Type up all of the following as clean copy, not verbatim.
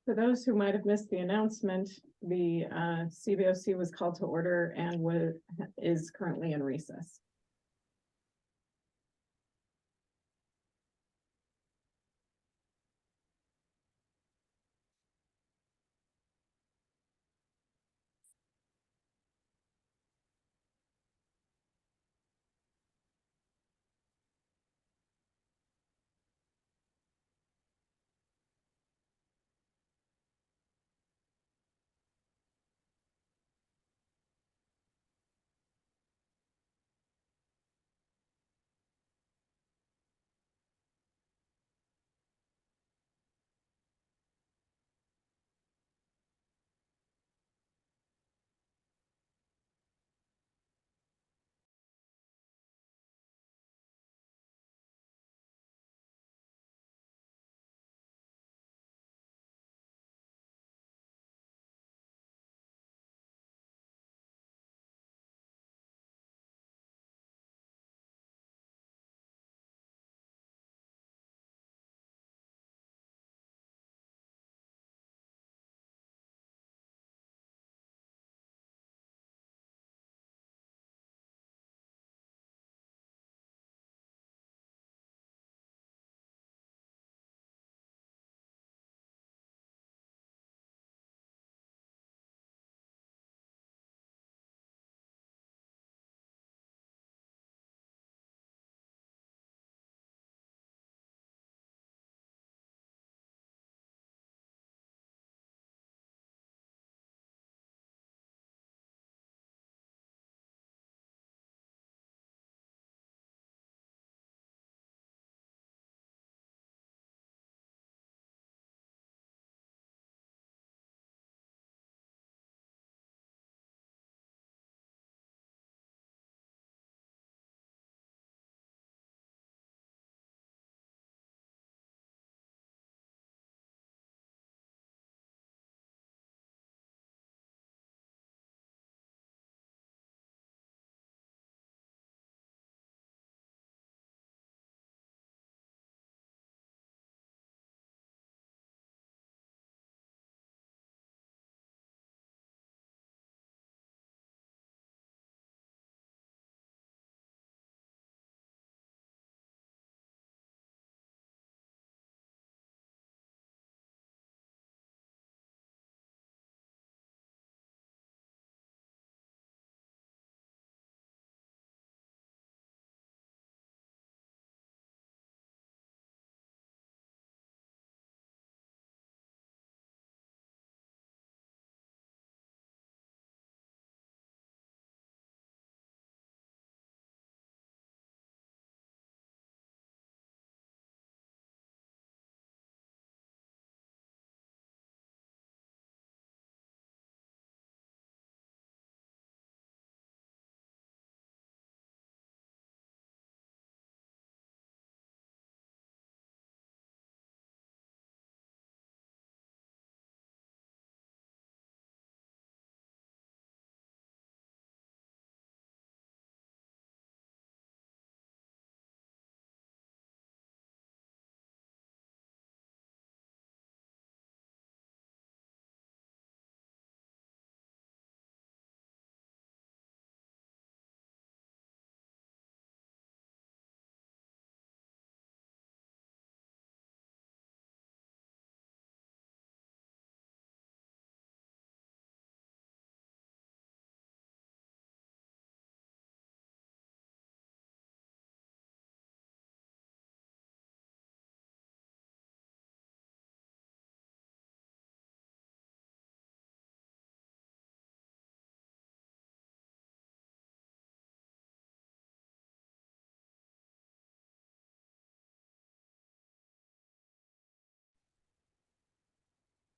For those who might have missed the announcement, the CBOC was called to order and is currently in recess.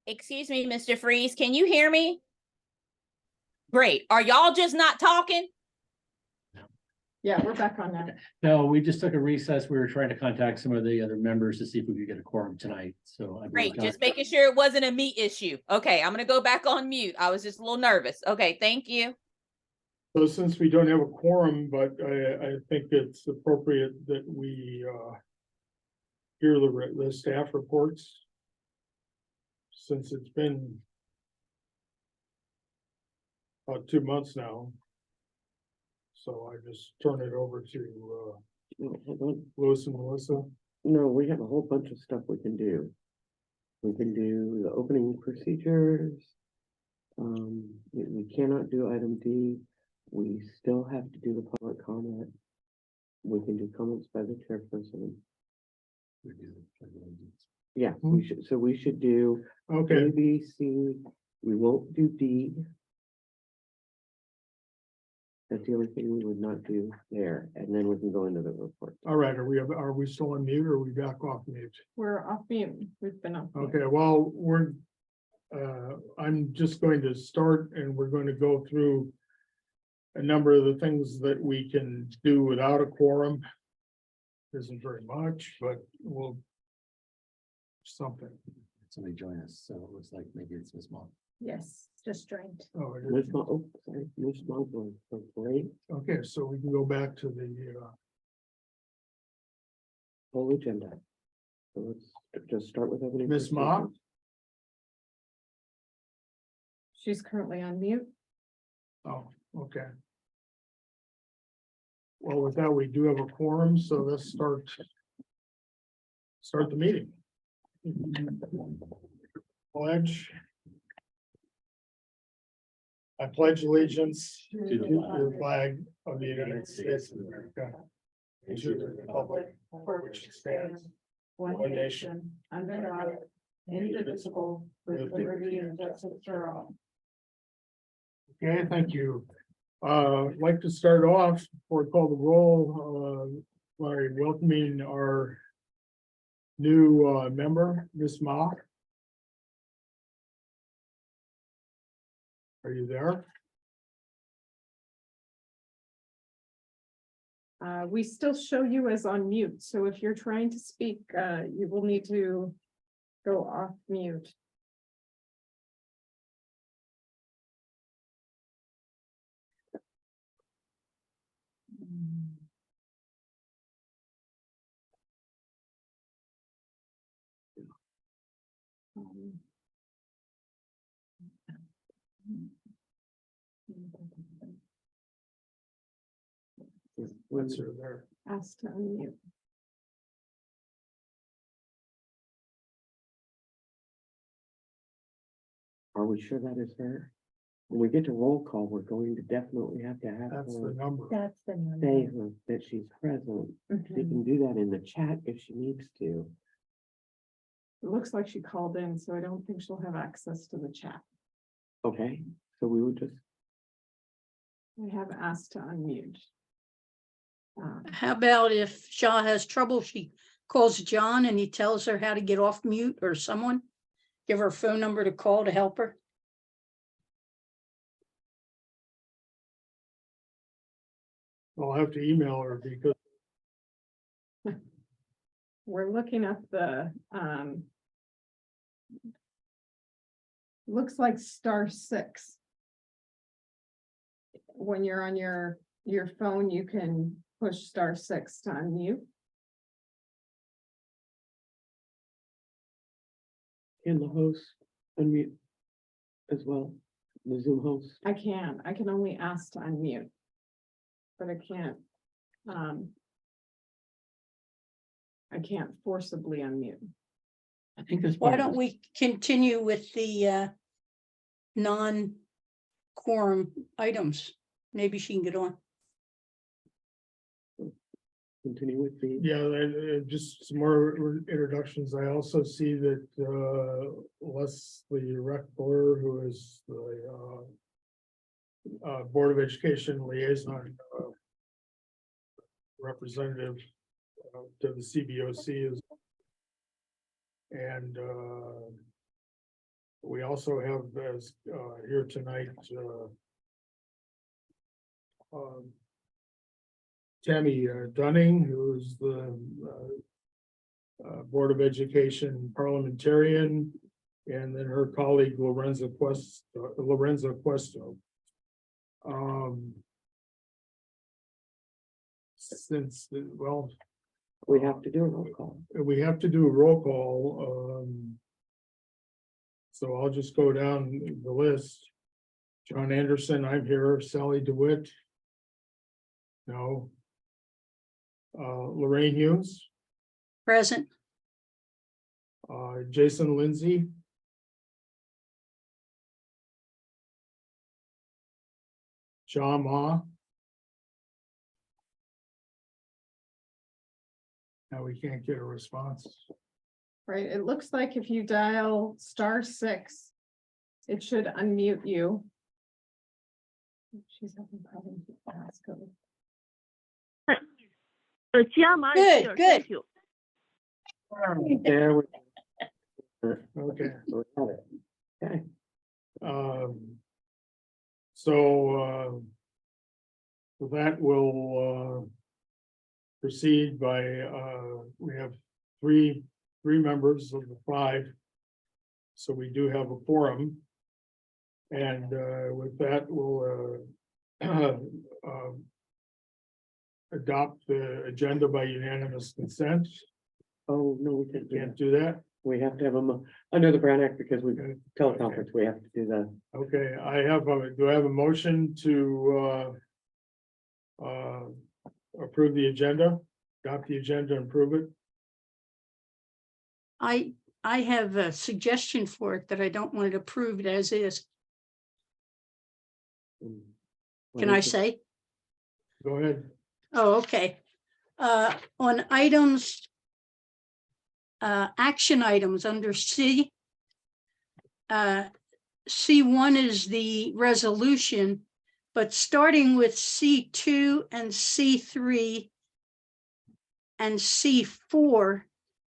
Excuse me, Mr. Freeze, can you hear me? Great. Are y'all just not talking? Yeah, we're back on now. No, we just took a recess. We were trying to contact some of the other members to see if we could get a quorum tonight. So I Great, just making sure it wasn't a me issue. Okay, I'm gonna go back on mute. I was just a little nervous. Okay, thank you. So since we don't have a quorum, but I think it's appropriate that we hear the staff reports. since it's been about 2 months now. So I just turn it over to, No, hold on. Louis and Melissa. No, we have a whole bunch of stuff we can do. We can do the opening procedures. We cannot do item D. We still have to do the public comment. We can do comments by the chairperson. Yeah, we should, so we should do Okay, A, B, C. We won't do D. That's the only thing we would not do there, and then we can go into the report. all right, are we still on mute or are we back off mute? We're off mute. We've been off. mute. Okay, well, I'm just going to start and we're going to go through a number of the things that we can do without a quorum. Isn't very much, but we'll something. Somebody join us, so it looks like maybe it's Miss Mom. Yes, just joined. Oh, it Miss is. oh, sorry, Miss Mogul, so great, Okay, so we can go back to the, whole agenda. So let's just start with opening. Miss Ma? procedures. She's currently on mute. oh, okay. Well, with that, we do have a quorum, so let's start the meeting. Pledge. I pledge allegiance to the flag of the United States of America and to the republic for which it stands, One nation, under God, indivisible, with liberty and justice for all. Okay, thank you. I'd like to start off before I call the roll, by welcoming our new member, Miss Ma. Are you there? We still show you as on mute, so if you're trying to speak, you will need to go off mute. Um, What's her there? Asked to unmute. Are we sure that is her? When we get to roll call, we're going to definitely have to have That's the her number. That's the say that she's present. She Mhm. can do that in the chat if she needs to. It looks like she called in, so I don't think she'll have access to the chat. Okay, so we would just, I have asked to unmute. How about if Shaw has trouble, she calls John and he tells her how to get off mute, or someone give her a phone number to call to help her? I'll have to email her because We're looking at the, looks like *6. When you're on your phone, you can push *6 to unmute. can the host unmute as well, the Zoom host? I can only ask to unmute. But I can't forcibly unmute. I think this. Why don't we continue with the non-quorum items? Maybe she can get on. Continue with the, yeah, just some more introductions. I also see that Leslie Reckler, who is the Board of Education liaison representative to the CBOC is. And we also have as here tonight Tammy Dunning, who is the Board of Education parliamentarian, and then her colleague Lorenzo Questo. Since, well, we have to do a roll call. we have to do a roll call. So I'll just go down the list. John Anderson, I'm here. Sally DeWitt. No. Lorraine Hughes, Present. Jason Lindsay. John Ma. Now we can't get a response. Right, it looks like if you dial *6, it should unmute you. She's having problems with passcode. Good, good. Thank you. There we Okay. we have it. Okay. With that, we'll proceed by, we have three members of the 5. So we do have a quorum. And with that, we'll adopt the agenda by unanimous consent. Oh, no, we can't do Can't that. do that. We have to have them under the Brown Act because we teleconference, we have to do that. Okay, do I have a motion to approve the agenda, adopt the agenda, and approve it? I have a suggestion for it that I don't want it approved as is. Can I say? Go ahead. Oh, okay. On items, action items under C. C1 is the resolution, but starting with C2 and C3 and C4,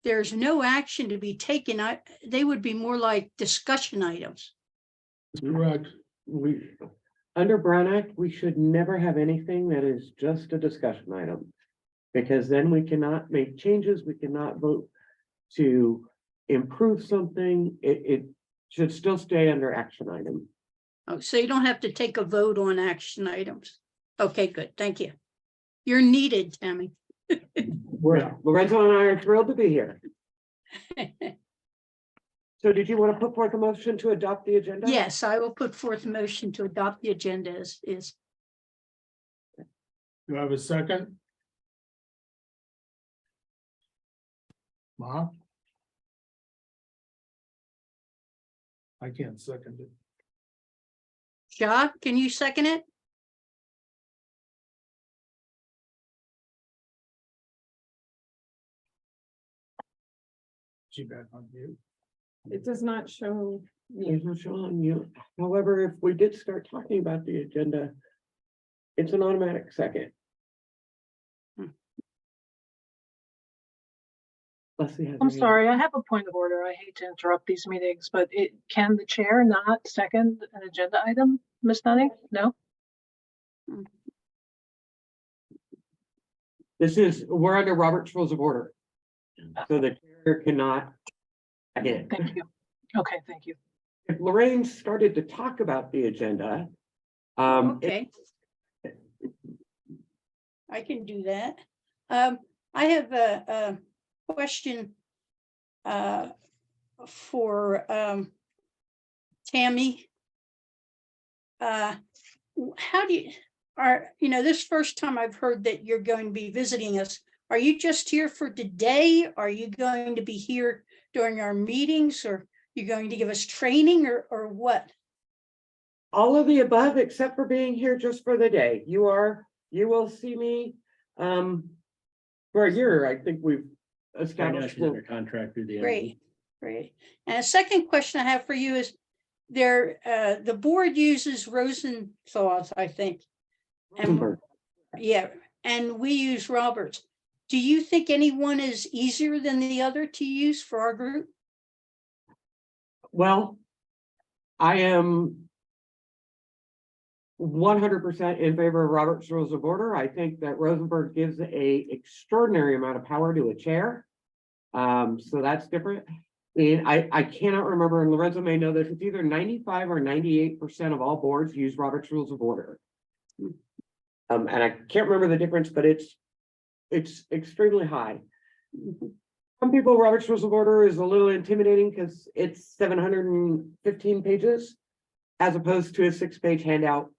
there's no action to be taken. They would be more like discussion items. Correct. Under Brown Act, we should never have anything that is just a discussion item. Because then we cannot make changes, we cannot vote to improve something. It should still stay under action item. Oh, so you don't have to take a vote on action items. Okay, good. Thank you. You're needed, Tammy. Lorenzo and I are thrilled to be here. So did you want to put forth a motion to adopt the agenda? Yes, I will put forth a motion to adopt the agenda as is. Do I have a second? Ma? I can't second it. Shah, can you second it? She back on you. It does not show. There's no show on you. However, if we did start talking about the agenda, it's an automatic second. Leslie has her I'm hand. sorry, I have a point of order. I hate to interrupt these meetings, but can the chair not second an agenda item, Ms. Dunning? No? We're under Robert's Rules of Order. So the chair cannot. Again, Thank you. Okay, thank you. if Lorraine started to talk about the agenda. Okay. I can do that. I have a question for Tammy. How do you, this first time I've heard that you're going to be visiting us. Are you just here for today? Are you going to be here during our meetings, or you going to give us training, or what? All of the above, except for being here just for the day. You will see me for a year. I think we've I know established. she's under contract through the end. Great, great. And a second question I have for you is the board uses Rosenthal's, I think. Rosenberg. Yeah, and we use Roberts. Do you think anyone is easier than the other to use for our group? Well, I am 100% in favor of Robert's Rules of Order. I think that Rosenberg gives a extraordinary amount of power to a chair. So that's different. And I cannot remember, and Lorenzo may know this, it's either 95 or 98% of all boards use Robert's Rules of Order. And I can't remember the difference, but it's extremely high. some people, Robert's Rules of Order is a little intimidating because it's 715 pages as opposed to a 6-page handout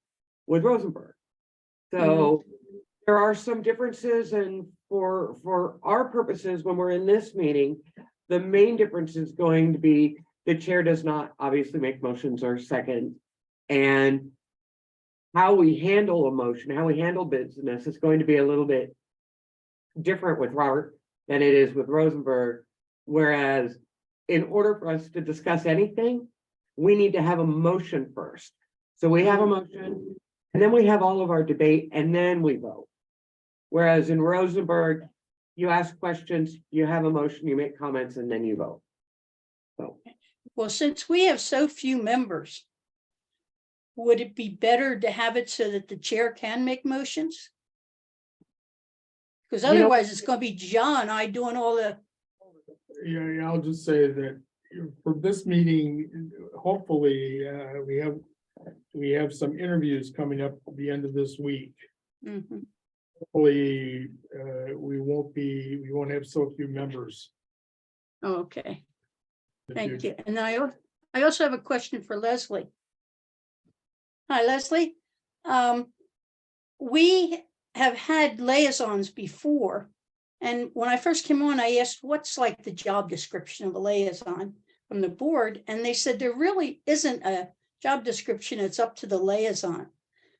with Rosenberg. So there are some differences, and for our purposes, when we're in this meeting, the main difference is going to be the chair does not obviously make motions or second, and how we handle a motion, how we handle business is going to be a little bit different with Robert than it is with Rosenberg. Whereas in order for us to discuss anything, we need to have a motion first. So we have a motion, and then we have all of our debate, and then we vote. Whereas in Rosenberg, you ask questions, you have a motion, you make comments, and then you vote. So Well, since we have so few members, would it be better to have it so that the chair can make motions? Because You know- otherwise it's gonna be John, I doing all the, Yeah, I'll just say that for this meeting, hopefully, we have some interviews coming up at the end of this week. Mhm. Hopefully, we won't have so few members. Oh, okay, in the thank future. you. And I also have a question for Leslie. Hi, Leslie. We have had liaisons before. And when I first came on, I asked, what's like the job description of a liaison from the board? And they said there really isn't a job description. It's up to the liaison.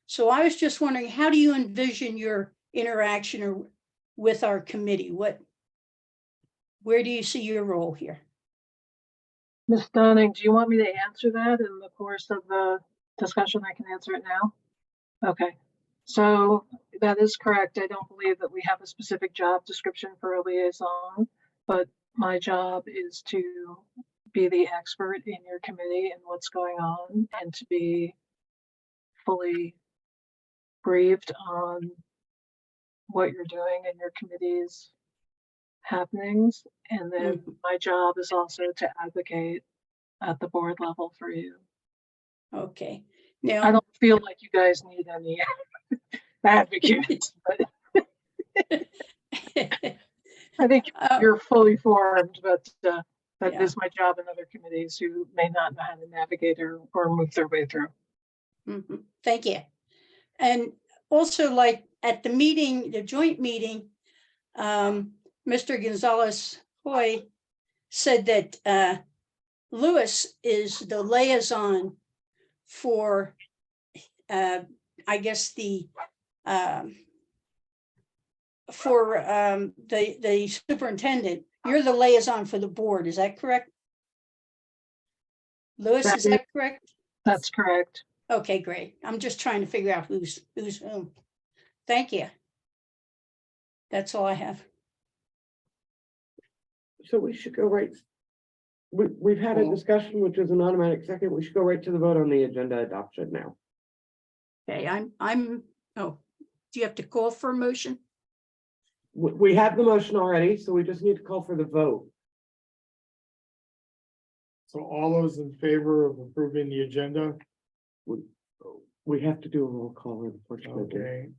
So I was just wondering, how do you envision your interaction with our committee? Where do you see your role here? Ms. Dunning, do you want me to answer that in the course of the discussion? I can answer it now. Okay, so that is correct. I don't believe that we have a specific job description for a liaison, but my job is to be the expert in your committee and what's going on, and to be fully briefed on what you're doing in your committee's happenings. And then my job is also to advocate at the board level for you. Okay, I now, don't feel like you guys need any advocates, but I think you're fully formed, but that Yeah. is my job in other committees who may not know how to navigate or move their way through. Thank you. And also, like at the meeting, the joint meeting, Mr. Gonzalez Hoy said that Lewis is the liaison for, I guess, the superintendent. You're the liaison for the board. Is that correct? Lewis, is that correct? That's correct. Okay, great. I'm just trying to figure out who's whom. Thank you. That's all I have. So we should go right. We've had a discussion, which is an automatic second. We should go right to the vote on the agenda adoption now. Okay, oh, do you have to call for a motion? We have the motion already, so we just need to call for the vote. So all those in favor of approving the agenda, We have to do a roll call, unfortunately.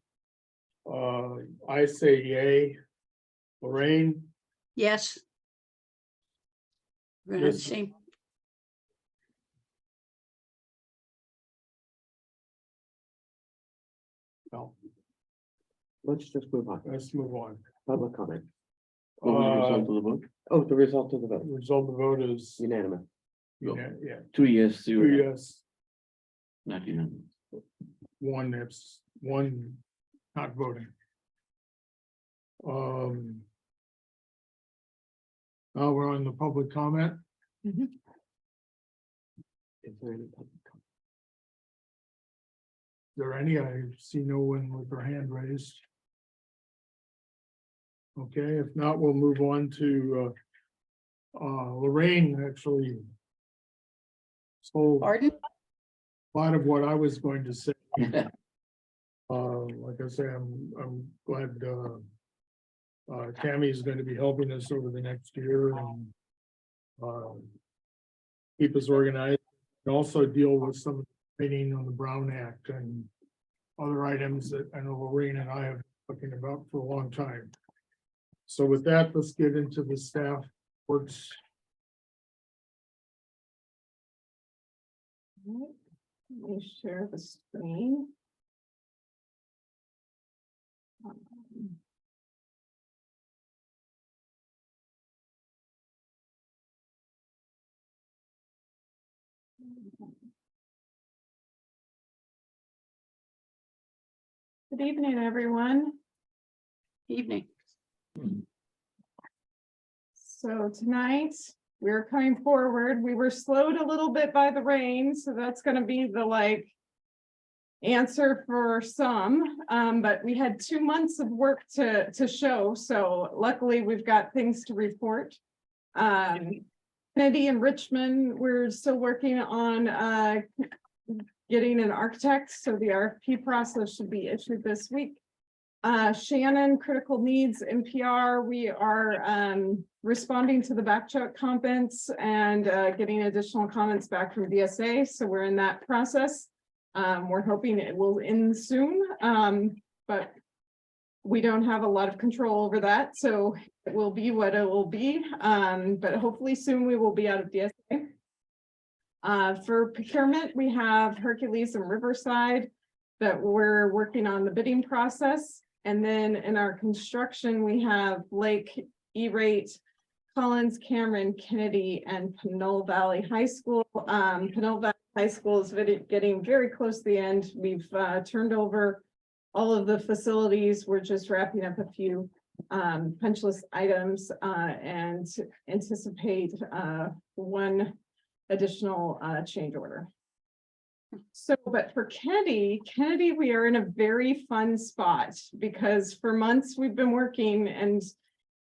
okay. I say yay. Lorraine, Yes. We're gonna have the Yes. same. no, Let's just move on. let's move on. Public comment. What was the result Uh, of the vote? Oh, the result of the vote, result of the vote is, unanimous. yeah, 2 yes, 0 two no. yes, Not unanimous. one not voting. Now we're on the public comment. Is there any public comment? Is there any? I see no one with their hand raised. Okay, if not, we'll move on to Lorraine, actually. So a Pardon? lot of what I was going to say. Like I say, I'm glad Tammy is going to be helping us over the next year and keep us organized, and also deal with some of the training on the Brown Act and other items that I know Lorraine and I have been talking about for a long time. So with that, let's get into the staff works. Let me share the screen. Good evening, everyone. Evening. So tonight, we're coming forward. We were slowed a little bit by the rain, so that's gonna be the answer for some. But we had 2 months of work to show, so luckily we've got things to report. Kennedy and Richmond, we're still working on getting an architect, so the RFP process should be issued this week. Shannon, critical needs NPR, we are responding to the back check comments and getting additional comments back from DSA, so we're in that process. We're hoping it will end soon, but we don't have a lot of control over that, so it will be what it will be, but hopefully soon we will be out of DSA. For procurement, we have Hercules and Riverside that we're working on the bidding process. And then in our construction, we have Lake, E-Rate, Collins, Cameron, Kennedy, and Pinole Valley High School. Pinole Valley High School is getting very close to the end. We've turned over all of the facilities. We're just wrapping up a few punch list items and anticipate one additional change order. So, but for Kennedy, we are in a very fun spot because for months we've been working, and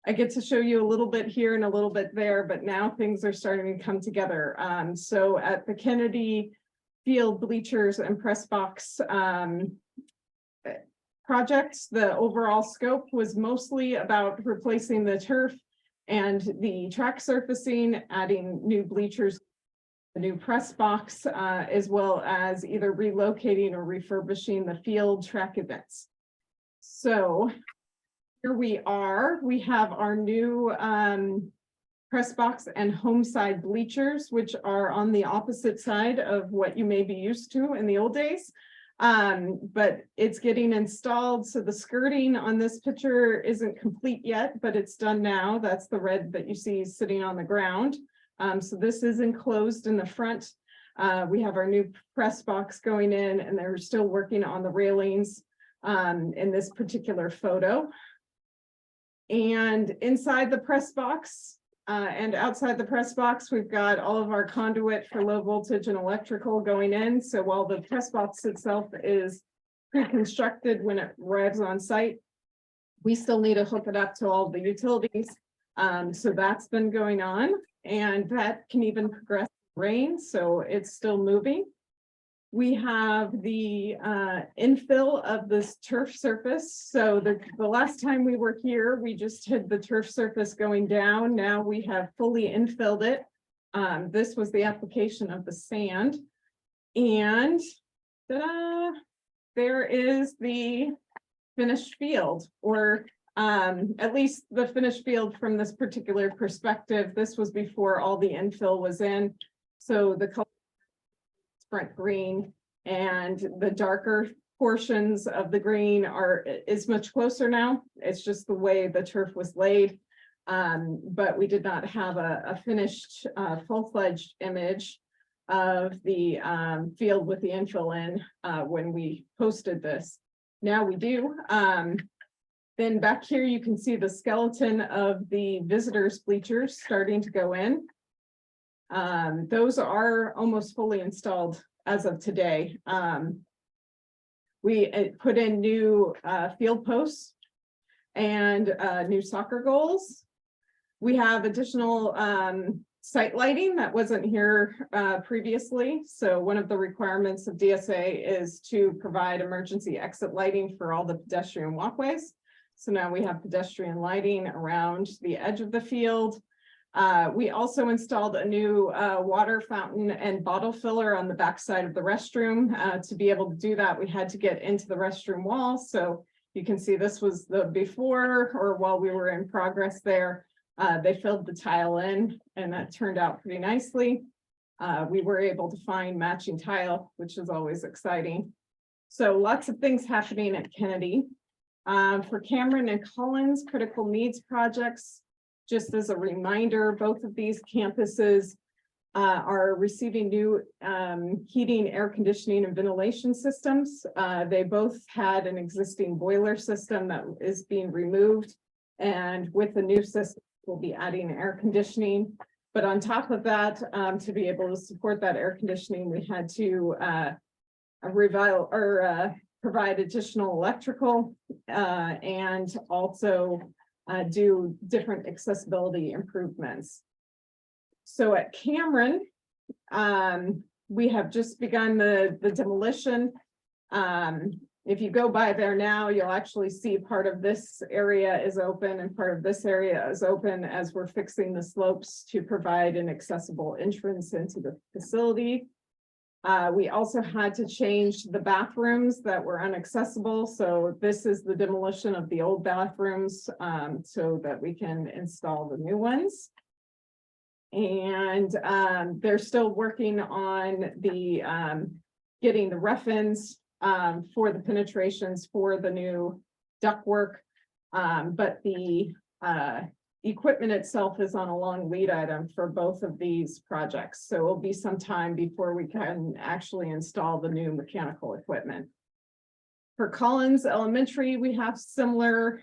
I get to show you a little bit here and a little bit there, but now things are starting to come together. So at the Kennedy field bleachers and press box projects, the overall scope was mostly about replacing the turf and the track surfacing, adding new bleachers, a new press box, as well as either relocating or refurbishing the field track events. So here we are, we have our new press box and home side bleachers, which are on the opposite side of what you may be used to in the old days. But it's getting installed. So the skirting on this picture isn't complete yet, but it's done now. That's the red that you see sitting on the ground. So this is enclosed in the front. We have our new press box going in, and they're still working on the railings in this particular photo. And inside the press box and outside the press box, we've got all of our conduit for low voltage and electrical going in. So while the press box itself is pre-constructed when it arrives on site, we still need to hook it up to all the utilities. So that's been going on. And that can even progress rain, so it's still moving. We have the infill of this turf surface. So the last time we were here, we just had the turf surface going down. Now we have fully infilled it. This was the application of the sand. And ta-da, there is the finished field, or at least the finished field from this particular perspective. This was before all the infill was in. So the color sprint green and the darker portions of the green is much closer now. It's just the way the turf was laid. But we did not have a finished full-fledged image of the field with the infill in when we posted this. Now we do. Then back here, you can see the skeleton of the visitors bleachers starting to go in. Those are almost fully installed as of today. We put in new field posts and new soccer goals. We have additional site lighting that wasn't here previously. So one of the requirements of DSA is to provide emergency exit lighting for all the pedestrian walkways. So now we have pedestrian lighting around the edge of the field. We also installed a new water fountain and bottle filler on the back side of the restroom. To be able to do that, we had to get into the restroom wall. So You can see this was the before, or while we were in progress there. They filled the tile in and that turned out pretty nicely. We were able to find matching tile, which is always exciting. So lots of things happening at Kennedy. For Cameron and Collins, critical needs projects, just as a reminder, both of these campuses are receiving new heating, air conditioning, and ventilation systems. They both had an existing boiler system that is being removed. And with the new system, we'll be adding air conditioning. But on top of that, to be able to support that air conditioning, we had to provide additional electrical and also do different accessibility improvements. So at Cameron, we have just begun the demolition. If you go by there now, you'll actually see part of this area is open and part of this area is open as we're fixing the slopes to provide an accessible entrance into the facility. We also had to change the bathrooms that were inaccessible. So this is the demolition of the old bathrooms so that we can install the new ones. And they're still working on the getting the rough-ins for the penetrations for the new ductwork. But the equipment itself is on a long lead item for both of these projects. So it'll be some time before we can actually install the new mechanical equipment. For Collins Elementary, we have similar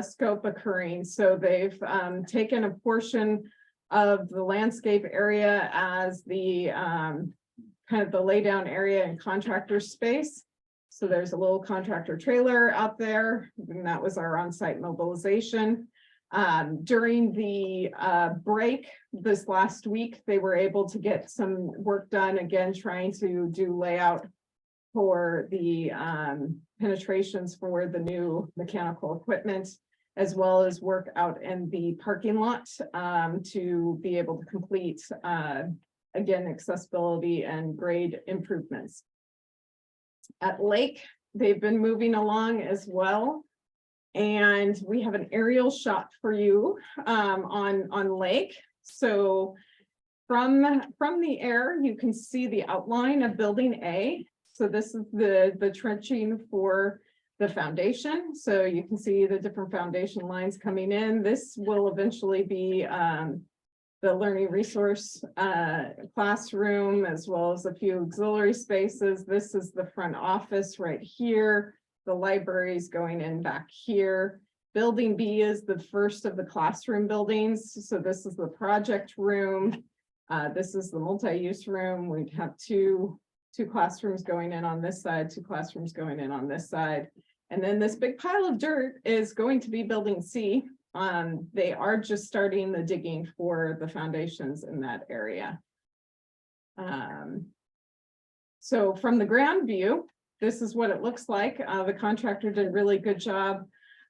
scope occurring. So they've taken a portion of the landscape area as the kind of the laydown area and contractor space. So there's a little contractor trailer out there, and that was our on-site mobilization. During the break this last week, they were able to get some work done, again, trying to do layout for the penetrations for the new mechanical equipment, as well as work out in the parking lot to be able to complete, again, accessibility and grade improvements. At Lake, they've been moving along as well. And we have an aerial shot for you on Lake. So from the air, you can see the outline of building A. So this is the trenching for the foundation. So you can see the different foundation lines coming in. This will eventually be the learning resource classroom, as well as a few auxiliary spaces. This is the front office right here. The library is going in back here. Building B is the first of the classroom buildings. So this is the project room. This is the multi-use room. We'd have two classrooms going in on this side, two classrooms going in on this side. And then this big pile of dirt is going to be building C. They are just starting the digging for the foundations in that area. So from the ground view, this is what it looks like. The contractor did a really good job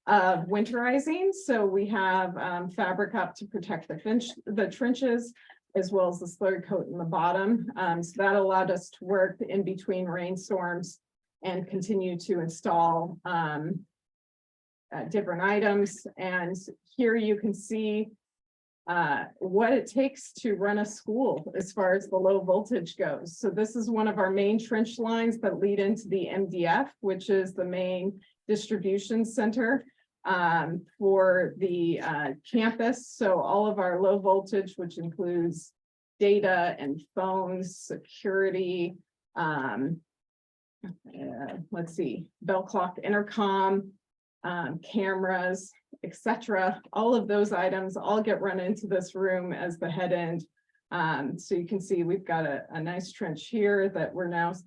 of winterizing. So we have fabric up to protect the trenches, as well as the slurry coat in the bottom. So that allowed us to work in between rainstorms and continue to install different items. And here you can see what it takes to run a school as far as the low voltage goes. So this is one of our main trench lines that lead into the MDF, which is the main distribution center for the campus. So all of our low voltage, which includes data and phones, security, let's see, bell clock, intercom, cameras, etc. All of those items all get run into this room as the head end. So you can see we've got a nice trench here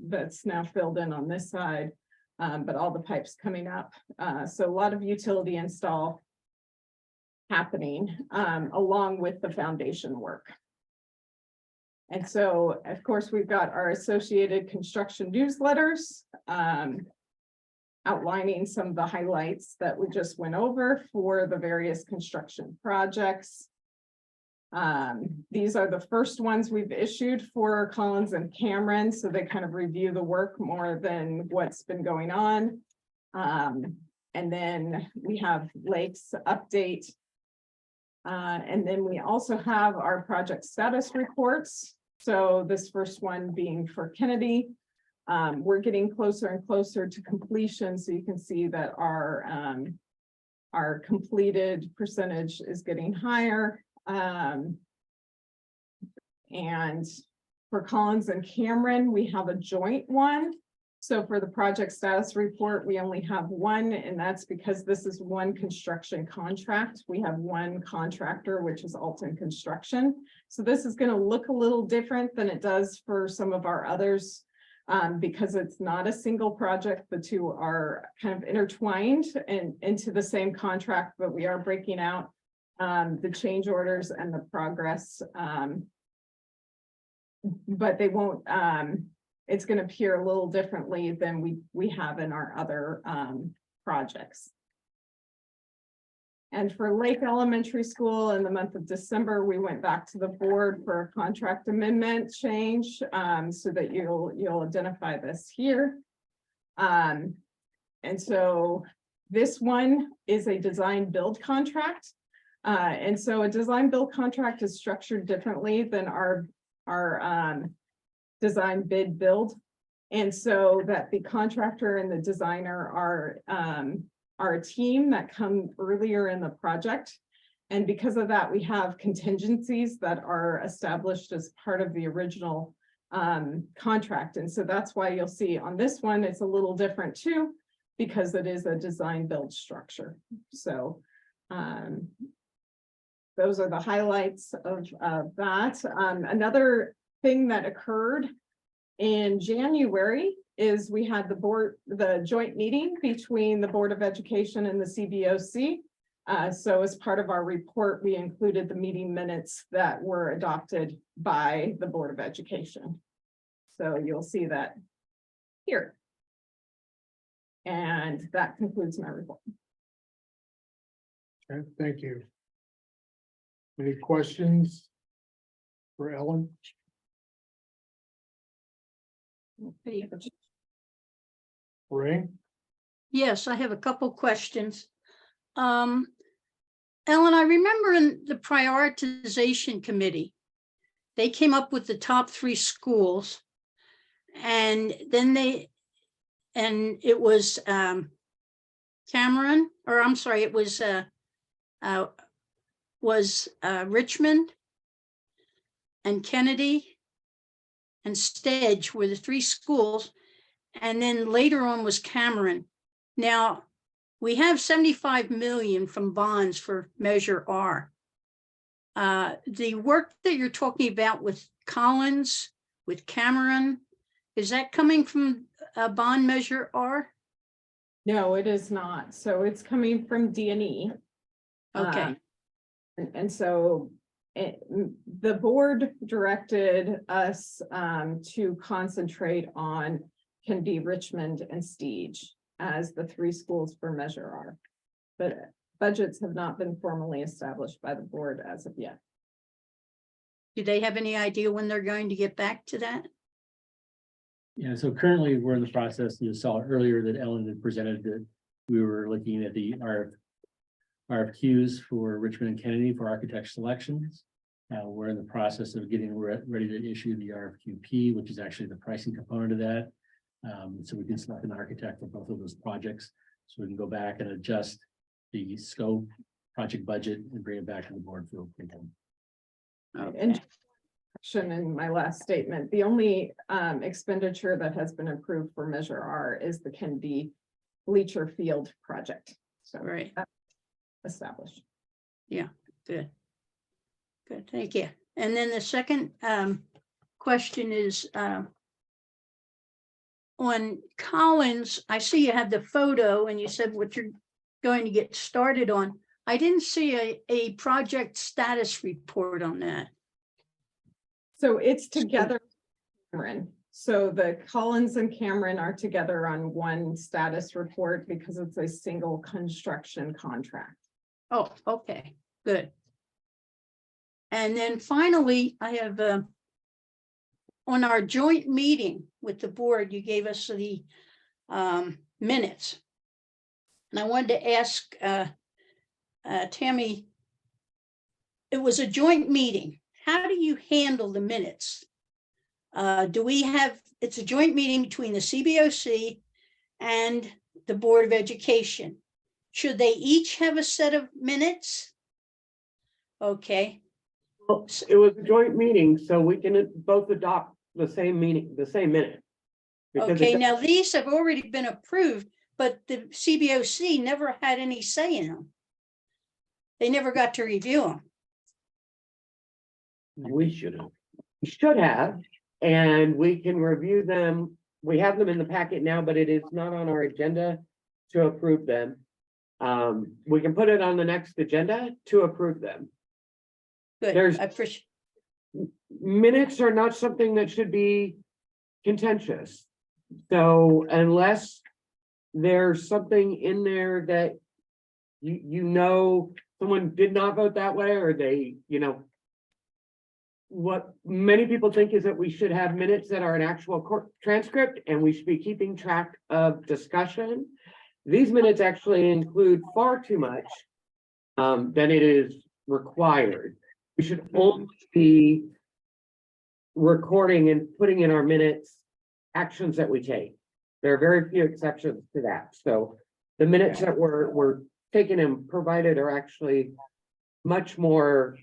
that's now filled in on this side, but all the pipes coming up. So a lot of utility install happening along with the foundation work. And so, of course, we've got our associated construction newsletters outlining some of the highlights that we just went over for the various construction projects. These are the first ones we've issued for Collins and Cameron, so they kind of review the work more than what's been going on. And then we have Lakes update. And then we also have our project status reports. So this first one being for Kennedy. We're getting closer and closer to completion, so you can see that our completed percentage is getting higher. And for Collins and Cameron, we have a joint one. So for the project status report, we only have one, and that's because this is one construction contract. We have one contractor, which is Alton Construction. So this is going to look a little different than it does for some of our others. Because it's not a single project, the two are kind of intertwined and into the same contract, but we are breaking out the change orders and the progress. But they won't, it's going to appear a little differently than we have in our other projects. And for Lake Elementary School in the month of December, we went back to the board for a contract amendment change, so that you'll identify this here. And so this one is a design build contract. And so a design build contract is structured differently than our design bid build. And so that the contractor and the designer are a team that come earlier in the project. And because of that, we have contingencies that are established as part of the original contract. And so that's why you'll see on this one, it's a little different too, because it is a design build structure. So those are the highlights of that. Another thing that occurred in January is we had the joint meeting between the Board of Education and the CBOC. So as part of our report, we included the meeting minutes that were adopted by the Board of Education. So you'll see that here. And that concludes my report. Okay, thank you. Any questions for Ellen? Ray? Yes, I have a couple questions. Ellen, I remember in the prioritization committee, they came up with the top 3 schools. And then it was Cameron, or I'm sorry, it was Richmond and Kennedy and Stedge were the 3 schools. And then later on was Cameron. Now, we have 75 million from bonds for Measure R. The work that you're talking about with Collins, with Cameron, is that coming from a bond Measure R? No, it is not. So it's coming from D&E. Okay. And so the board directed us to concentrate on Kennedy, Richmond, and Stege as the 3 schools for Measure R. But budgets have not been formally established by the board as of yet. Do they have any idea when they're going to get back to that? Yeah, so currently we're in the process, you saw earlier that Ellen had presented that we were looking at the RFQs for Richmond and Kennedy for architect selections. We're in the process of getting ready to issue the RFQP, which is actually the pricing component of that. So we can select an architect for both of those projects. So we can go back and adjust the scope, project budget, and bring it back to the board for approval. And in my last statement, the only expenditure that has been approved for Measure R is the Kennedy Bleacher Field project. So Right. Established. Yeah, good. Good, thank you. And then the second question is on Collins, I see you have the photo and you said what you're going to get started on. I didn't see a project status report on that. So it's together, Cameron. So the Collins and Cameron are together on one status report because it's a single construction contract. Oh, okay, good. And then finally, I have on our joint meeting with the board, you gave us the minutes. And I wanted to ask Tammy, it was a joint meeting. How do you handle the minutes? It's a joint meeting between the CBOC and the Board of Education. Should they each have a set of minutes? Okay, Well, it was a joint meeting, so we can both adopt the same meeting, the same minute. Because okay, now these have already been approved, but the CBOC never had any say in them. They never got to review them. we should have, and we can review them. We have them in the packet now, but it is not on our agenda to approve them. We can put it on the next agenda to approve them. Good, There's- I appreciate. Minutes are not something that should be contentious. So unless there's something in there that you know, someone did not vote that way, or they, what many people think is that we should have minutes that are an actual court transcript, and we should be keeping track of discussion. These minutes actually include far too much than it is required. We should only be recording and putting in our minutes actions that we take. There are very few exceptions to that. So the minutes that were taken and provided are actually much more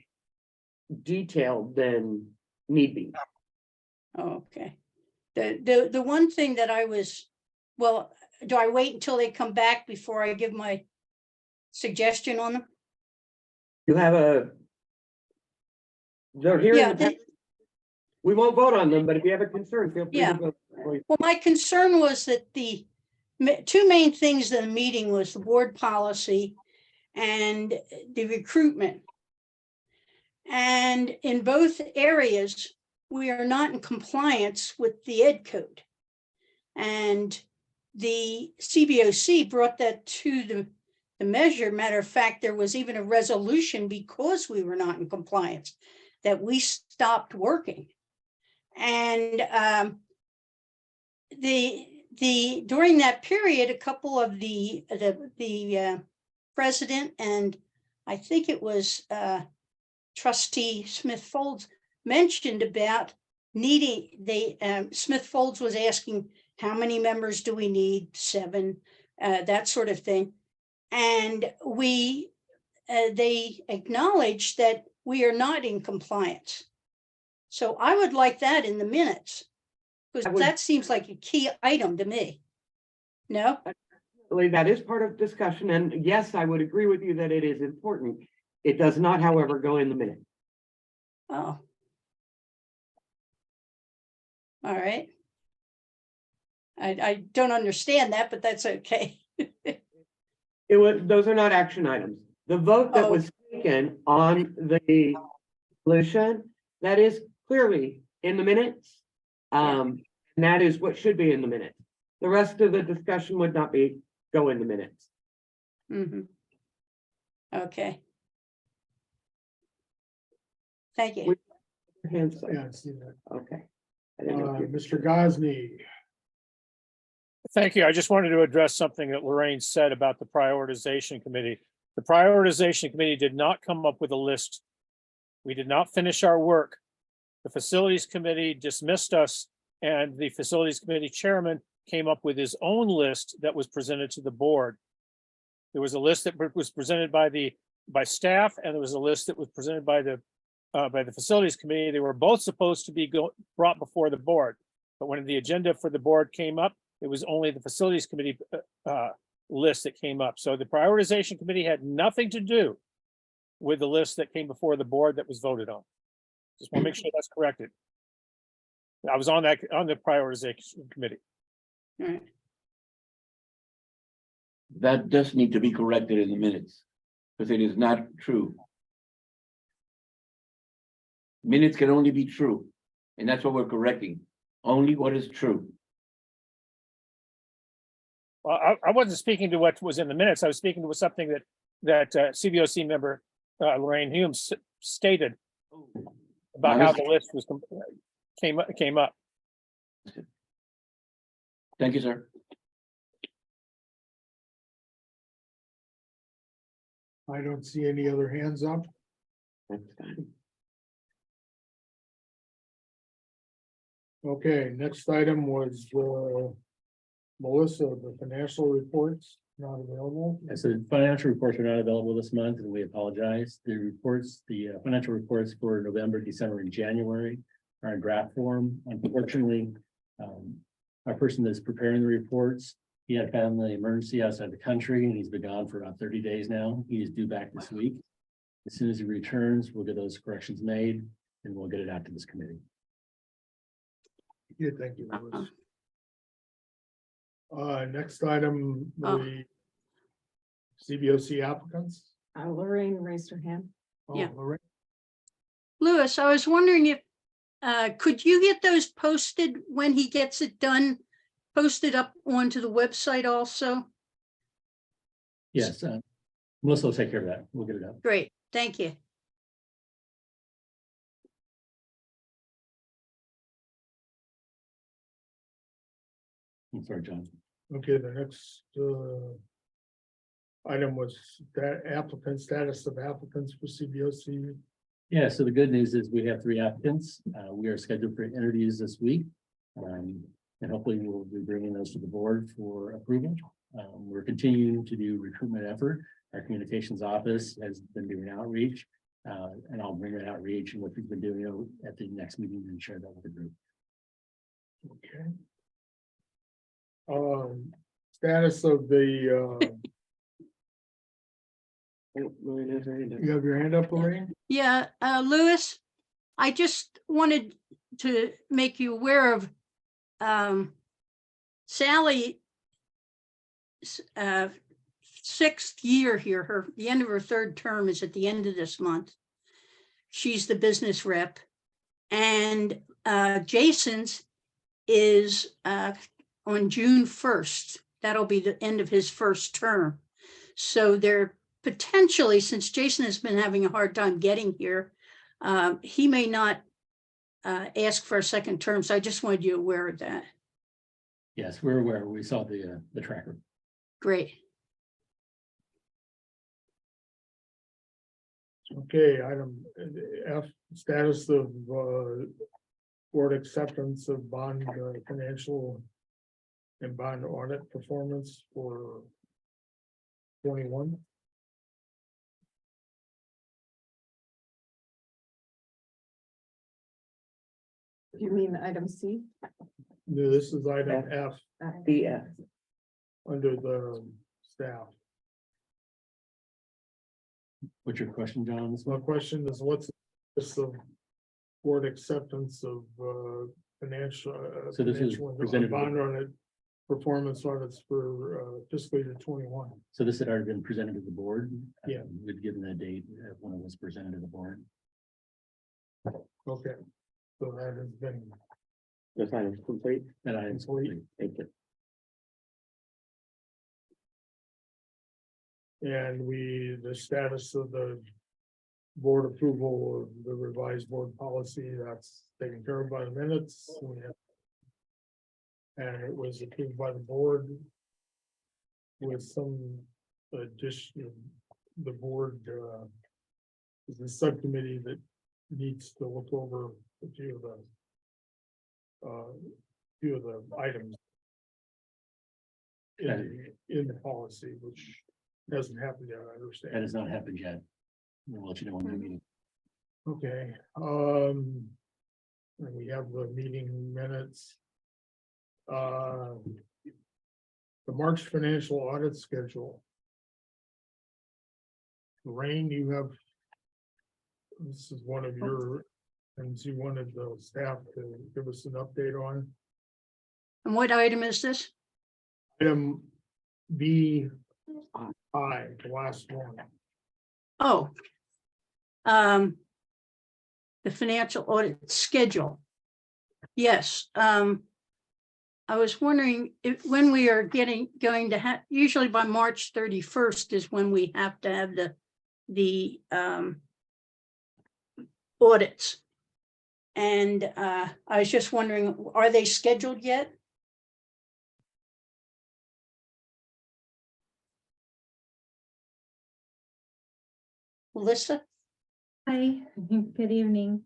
detailed than need be. Okay. The one thing that I was, well, do I wait until they come back before I give my suggestion on them? You have they're here. Yeah, We won't vote on them, but if you have a concern, feel free Yeah. to vote. well, my concern was that the two main things in the meeting was the board policy and the recruitment. And in both areas, we are not in compliance with the ed code. And the CBOC brought that to the measure. Matter of fact, there was even a resolution because we were not in compliance that we stopped working. And during that period, a couple of the president and I think it was Trustee Smith Folds mentioned about needing Smith Folds was asking how many members do we need? 7, that sort of thing. And they acknowledged that we are not in compliance. So I would like that in the minutes, because that seems like a key item to me. No? That is part of discussion, and yes, I would agree with you that it is important. It does not, however, go in the minute. Oh. All right. I don't understand that, but that's okay. Those are not action items. The vote that Oh. was taken on the resolution, that is clearly in the minutes. And that is what should be in the minutes. The rest of the discussion would not go in the minutes. Mhm. Okay. Thank you. Hands up. Yeah, I see that. Okay. I didn't know if you- Mr. Gosney, Thank you. I just wanted to address something that Lorraine said about the prioritization committee. The prioritization committee did not come up with a list. We did not finish our work. The facilities committee dismissed us, and the facilities committee chairman came up with his own list that was presented to the board. There was a list that was presented by staff, and there was a list that was presented by the facilities committee. They were both supposed to be brought before the board, but when the agenda for the board came up, it was only the facilities committee list that came up. So the prioritization committee had nothing to do with the list that came before the board that was voted on. Just want to make sure that's corrected. I was on the prioritization committee. All right. That does need to be corrected in the minutes, because it is not true. Minutes can only be true, and that's what we're correcting. Only what is true. Well, I wasn't speaking to what was in the minutes. I was speaking to something that CBOC member Lorraine Hume stated about how the list was came up. Thank you, sir. I don't see any other hands up. That's fine. Okay, next item was, Melissa, the financial reports not available. And so the financial reports are not available this month, and we apologize. The reports, the financial reports for November, December, and January are in draft form. Unfortunately, our person that's preparing the reports, he had a family emergency outside the country, and he's been gone for about 30 days now. He is due back this week. As soon as he returns, we'll get those corrections made, and we'll get it out to this committee. Yeah, thank you, Louis. Next item, the CBOC applicants. Lorraine raised her hand. Oh, Yeah. Lorraine. Louis, I was wondering if, could you get those posted when he gets it done? Posted up onto the website also? Yes, Melissa will take care of that. We'll get it out. Great, thank you. I'm sorry, John. Okay, the next item was that applicant status of applicants for CBOC. Yeah, so the good news is we have 3 applicants. We are scheduled for interviews this week. And hopefully we'll be bringing those to the board for approval. We're continuing to do recruitment effort. Our communications office has been doing outreach. And I'll bring that outreach and what we've been doing at the next meeting and share that with the group. Okay. Status of the, Oh, Lorraine has her hand up. you have your hand up, Lorraine? Yeah, Louis, I just wanted to make you aware of Sally 6th year here. The end of her 3rd term is at the end of this month. She's the business rep. And Jason's is on June 1st. That'll be the end of his 1st term. So they're potentially, since Jason has been having a hard time getting here, he may not ask for a 2nd term. So I just wanted you aware of that. Yes, we're aware. We saw the tracker. Great. Okay, item F, status of board acceptance of bond financial and bond audit performance for 21. You mean item C? No, this is item F The under the staff. What's your question, John? So my question is, what's this of board acceptance of financial? So this is financial and presented- bond audit performance audits for fiscal year 21. So this had already been presented to the board. Yeah. We'd given that date when it was presented to the board. Okay, so that has been This item is complete. That I am complete. Thank you. And the status of the board approval of the revised board policy, that's taken care of by the minutes. And it was approved by the board with some addition, the board is a subcommittee that needs to look over a few of the items in the policy, which hasn't happened yet, I That understand. has not happened yet. We'll let you know when the meeting. Okay, and we have the meeting minutes. The March financial audit schedule. Lorraine, you have. This is one of your, and you wanted the staff to give us an update on. And what item is this? Item B, the last one. Oh. The financial audit schedule. Yes, I was wondering if, when we are going to have, usually by March 31st is when we have to have the audits. And I was just wondering, are they scheduled yet? Melissa? Hi, good evening.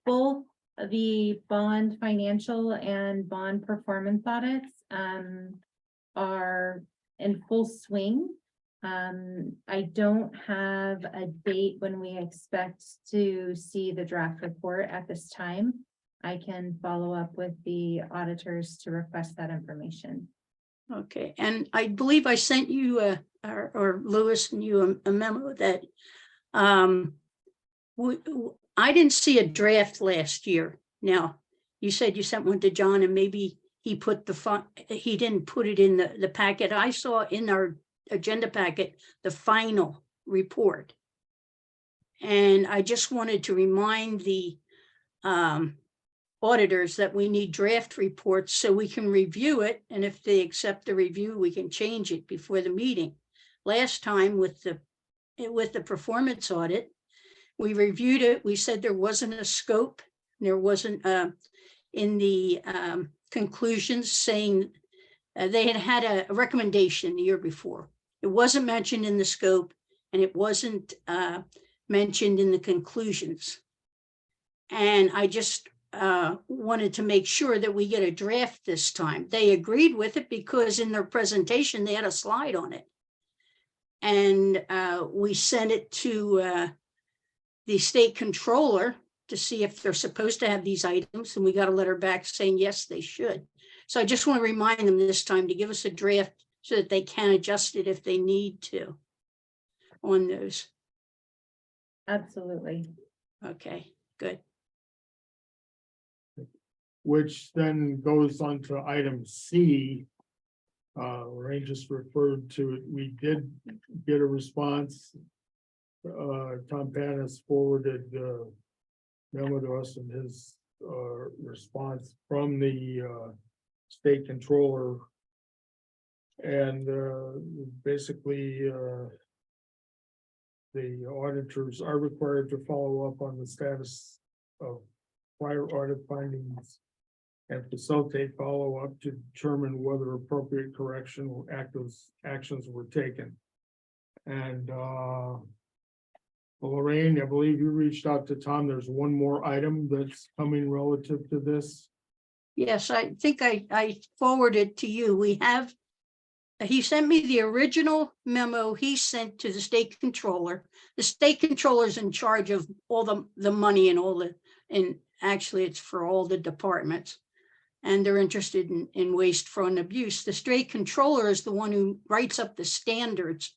Both the bond financial and bond performance audits, are in full swing. I don't have a date when we expect to see the draft report at this time. I can follow up with the auditors to request that information. Okay, and I believe I sent you, or Lewis and you a memo that I didn't see a draft last year. Now, you said you sent one to John and maybe he put he didn't put it in the packet. I saw in our agenda packet, the final report. And I just wanted to remind the auditors that we need draft reports so we can review it. And if they accept the review, we can change it before the meeting. Last time with the performance audit, we reviewed it. We said there wasn't a scope. There wasn't in the conclusions saying they had a recommendation the year before. It wasn't mentioned in the scope and it wasn't mentioned in the conclusions. And I just wanted to make sure that we get a draft this time. They agreed with it because in their presentation, they had a slide on it. And we sent it to the state controller to see if they're supposed to have these items. And we got a letter back saying, yes, they should. So I just want to remind them this time to give us a draft so that they can adjust it if they need to on those. Absolutely. Okay, good. Which then goes on to item C. Lorraine just referred to it. We did get a response. Tom Panis forwarded memo to us and his response from the state controller. And basically, the auditors are required to follow up on the status of prior audit findings and facilitate follow-up to determine whether appropriate correction or actions were taken. And Lorraine, I believe you reached out to Tom. There's one more item that's coming relative to this. Yes, I think I forwarded to you. He sent me the original memo he sent to the state controller. The state controller is in charge of all the money and and actually it's for all the departments. And they're interested in waste, fraud, and abuse. The state controller is the one who writes up the standards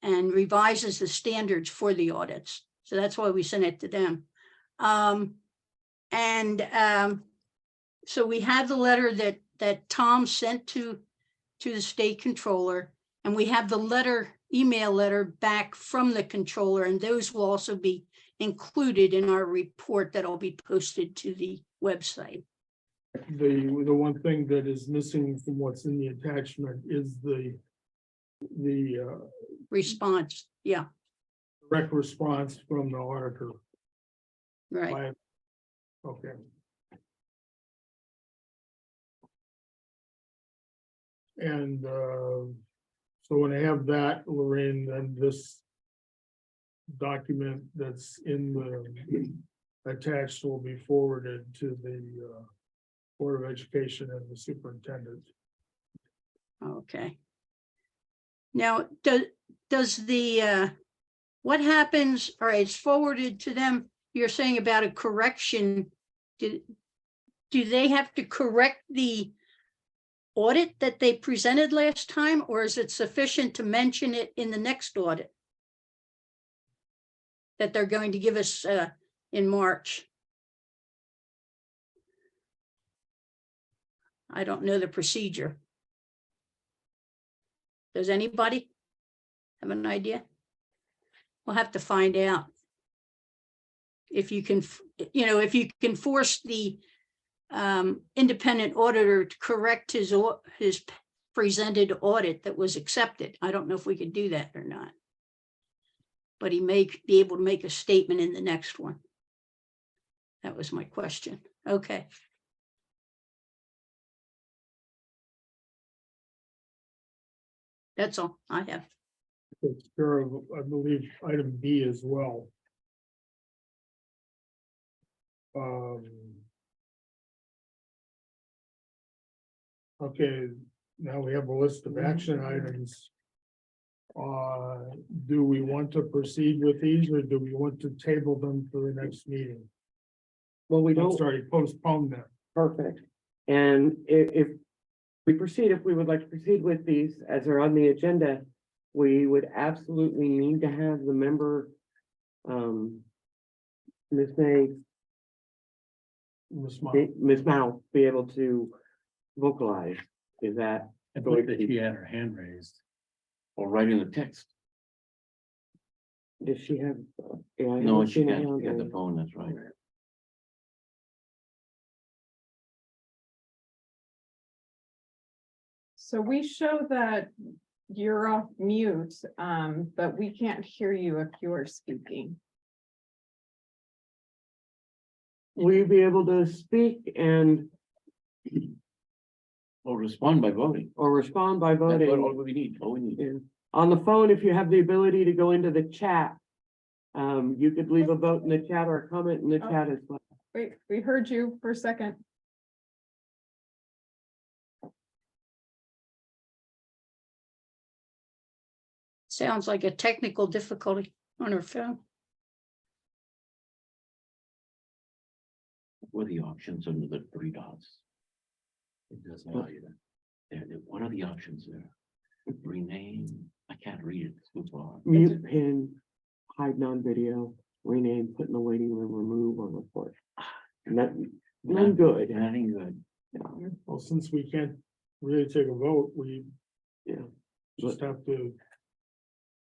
and revises the standards for the audits. So that's why we sent it to them. So we have the letter that Tom sent to the state controller, and we have the email letter back from the controller, and those will also be included in our report that'll be posted to the website. The one thing that is missing from what's in the attachment is the Response, yeah, direct response from the auditor. right. Okay. And so when I have that, Lorraine, then this document that's in the attached will be forwarded to the Board of Education and the superintendent. Okay. Now, does the, what happens, all right, it's forwarded to them, you're saying about a correction. Do they have to correct the audit that they presented last time, or is it sufficient to mention it in the next audit that they're going to give us in March? I don't know the procedure. Does anybody have an idea? We'll have to find out. If you can, if you can force the independent auditor to correct his presented audit that was accepted. I don't know if we could do that or not. But he may be able to make a statement in the next one. That was my question. Okay. That's all I have. takes care of, I believe, item B as well. Okay, now we have a list of action items. Do we want to proceed with these, or do we want to table them for the next meeting? Well, we I'm don't, sorry, postpone them. perfect. And if we proceed, if we would like to proceed with these as are on the agenda, we would absolutely need to have the member, Ms. May, Ms. Mott. Ms. Mao, be able to vocalize. Is that, I believe that she had her hand raised. Or write in the text. does she have? yeah, I No, haven't she seen it can't. on She got there. the phone, that's right. So we show that you're off mute, but we can't hear you if you're speaking. Will you be able to speak and, Or respond by voting. or respond by That's what voting? all we need, all we need. Yeah. On the phone, if you have the ability to go into the chat, you could leave a vote in the chat or a comment in the Oh. chat as well. Wait, we heard you for a second. Sounds like a technical difficulty on her phone. What are the options under the three dots? It does allow you to. What are the options there? Rename, I can't read it, it's too far. Mute pin, hide non-video, rename, put in the waiting room, remove or report. Not, none good. Nothing good. Well, since we can't really take a vote, we Yeah, just have to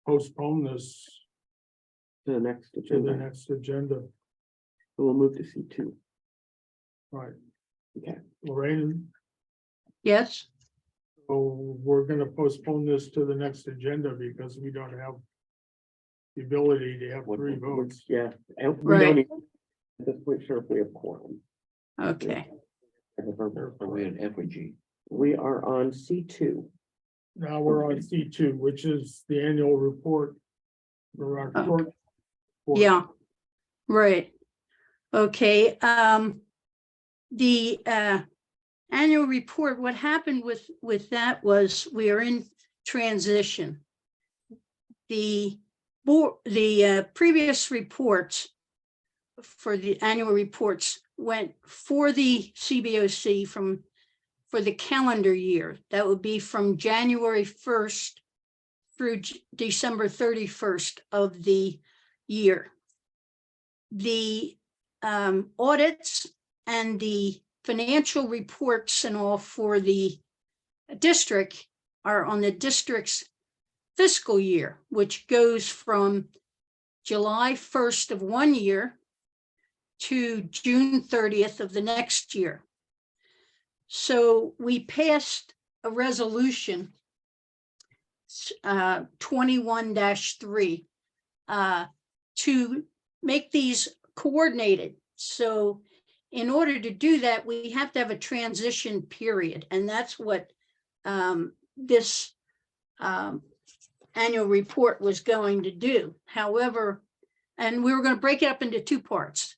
postpone this to the next to the agenda. next agenda. We'll move to C2. Right. Okay. Lorraine, Yes, so we're gonna postpone this to the next agenda because we don't have the ability to have three votes. Yeah, and we Right. don't even, at this point, sure if we have quorum. okay. Are we at F or G? We are on C2. Now we're on C2, which is the annual report for our Oh. court. Yeah, right. Okay, the annual report, what happened with that was we are in transition. The board, the previous reports for the annual reports went for the CBOC for the calendar year. That would be from January 1st through December 31st of the year. The audits and the financial reports and all for the district are on the district's fiscal year, which goes from July 1st of one year to June 30th of the next year. So we passed a resolution 21-3 to make these coordinated. So in order to do that, we have to have a transition period, and that's what this annual report was going to do. However, and we were going to break it up into two parts.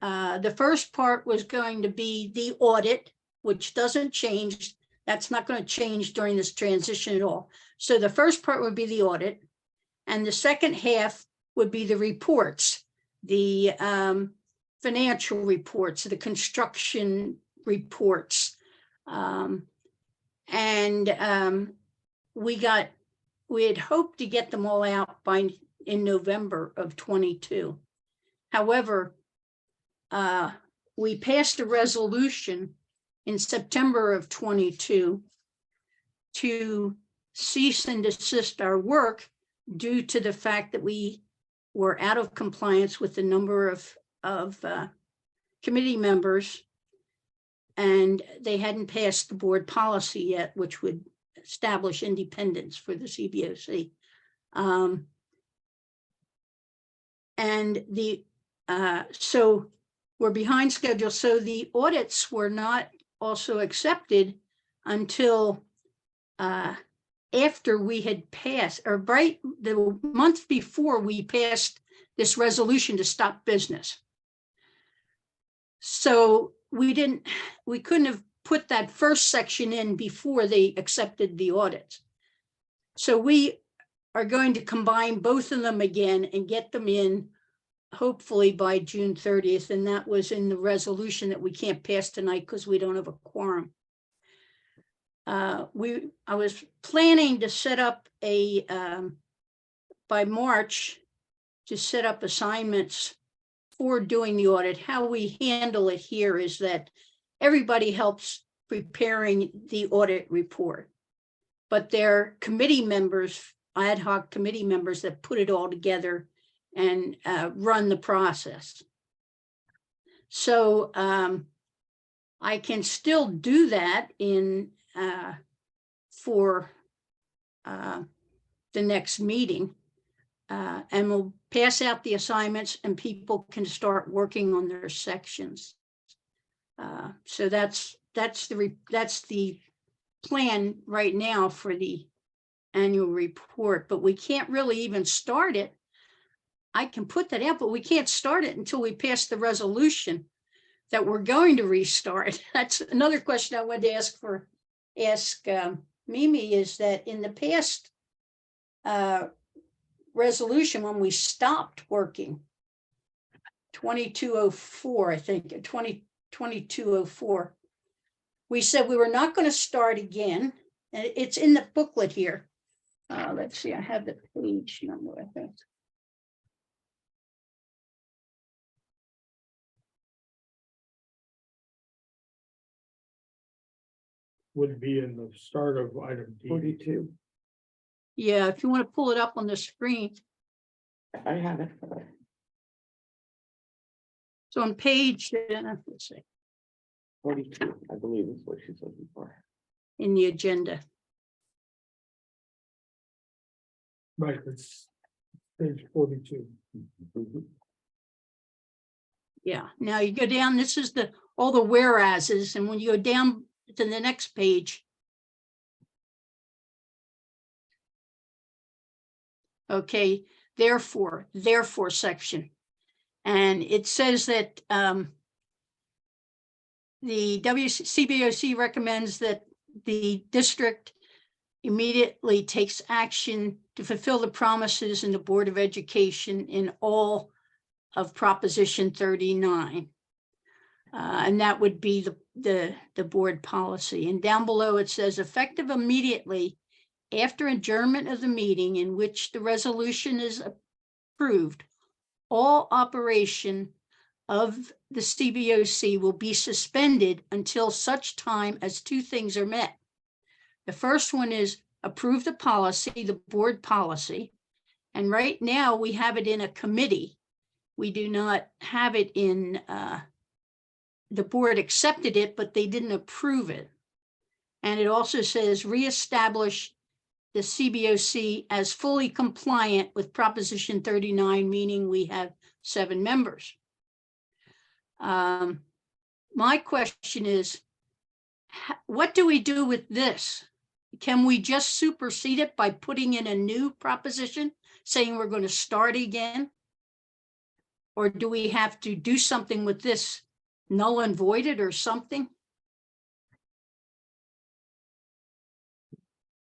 The first part was going to be the audit, which doesn't change. That's not going to change during this transition at all. So the first part would be the audit, and the second half would be the reports, the financial reports, the construction reports. We had hoped to get them all out in November of 22. However, we passed a resolution in September of 22 to cease and desist our work due to the fact that we were out of compliance with the number of committee members, and they hadn't passed the board policy yet, which would establish independence for the CBOC. So we're behind schedule. So the audits were not also accepted until after we had passed, or right the month before we passed this resolution to stop business. So we couldn't have put that first section in before they accepted the audits. So we are going to combine both of them again and get them in hopefully by June 30th. And that was in the resolution that we can't pass tonight because we don't have a quorum. I was planning to set up by March, to set up assignments for doing the audit. How we handle it here is that everybody helps preparing the audit report, but they're committee members, ad hoc committee members that put it all together and run the process. So I can still do that for the next meeting. And we'll pass out the assignments and people can start working on their sections. So that's the plan right now for the annual report, but we can't really even start it. I can put that out, but we can't start it until we pass the resolution that we're going to restart. That's another question I wanted to ask Mimi, is that in the past resolution, when we stopped working, 2204, I think, 2204, we said we were not going to start again. And it's in the booklet here. Let's see, I have the page number, I think. Would be in the start of item D. 42. Yeah, if you want to pull it up on the screen. I have it. So on page, let's see, 42, I believe is what she's looking for. in the agenda. Right, it's page 42. Mhm. Yeah, now you go down, this is all the whereases, and when you go down to the next page. Okay, therefore section. And it says that the CBOC recommends that the district immediately takes action to fulfill the promises in the Board of Education in all of Proposition 39. And that would be the board policy. And down below it says, effective immediately after adjournment of the meeting in which the resolution is approved, all operation of the CBOC will be suspended until such time as two things are met. The first one is approve the policy, the board policy. And right now we have it in a committee. We do not have it in, the board accepted it, but they didn't approve it. And it also says reestablish the CBOC as fully compliant with Proposition 39, meaning we have 7 members. My question is, what do we do with this? Can we just supersede it by putting in a new proposition saying we're going to start again? Or do we have to do something with this, null and void it or something?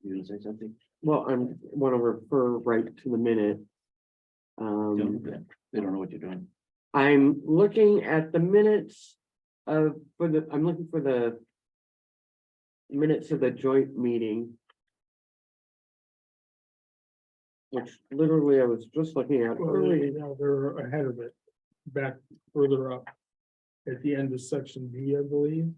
You gonna say something? Well, I want to refer right to the minute. They don't know what you're doing. I'm looking at the minutes I'm looking for the minutes of the joint meeting. Which literally I was just looking at Well, earlier. now they're ahead of it, back further up. At the end of section D, I believe.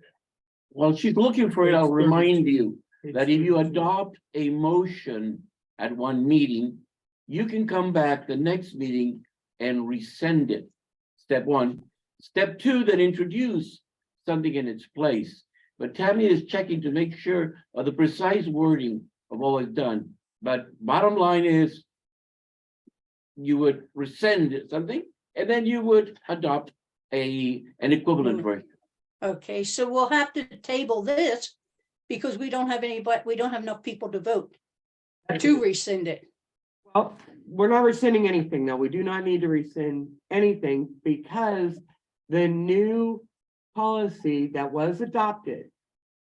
Well, she's looking for it. I'll It's remind 32. you Page that if you 32. adopt a motion at one meeting, you can come back the next meeting and rescind it. Step one. Step two, then introduce something in its place. But Tammy is checking to make sure of the precise wording of all is done. But bottom line is you would rescind something and then you would adopt an equivalent version. Okay, so we'll have to table this because we don't have enough people to vote. to rescind it. Well, we're not rescinding anything, though. We do not need to rescind anything because the new policy that was adopted,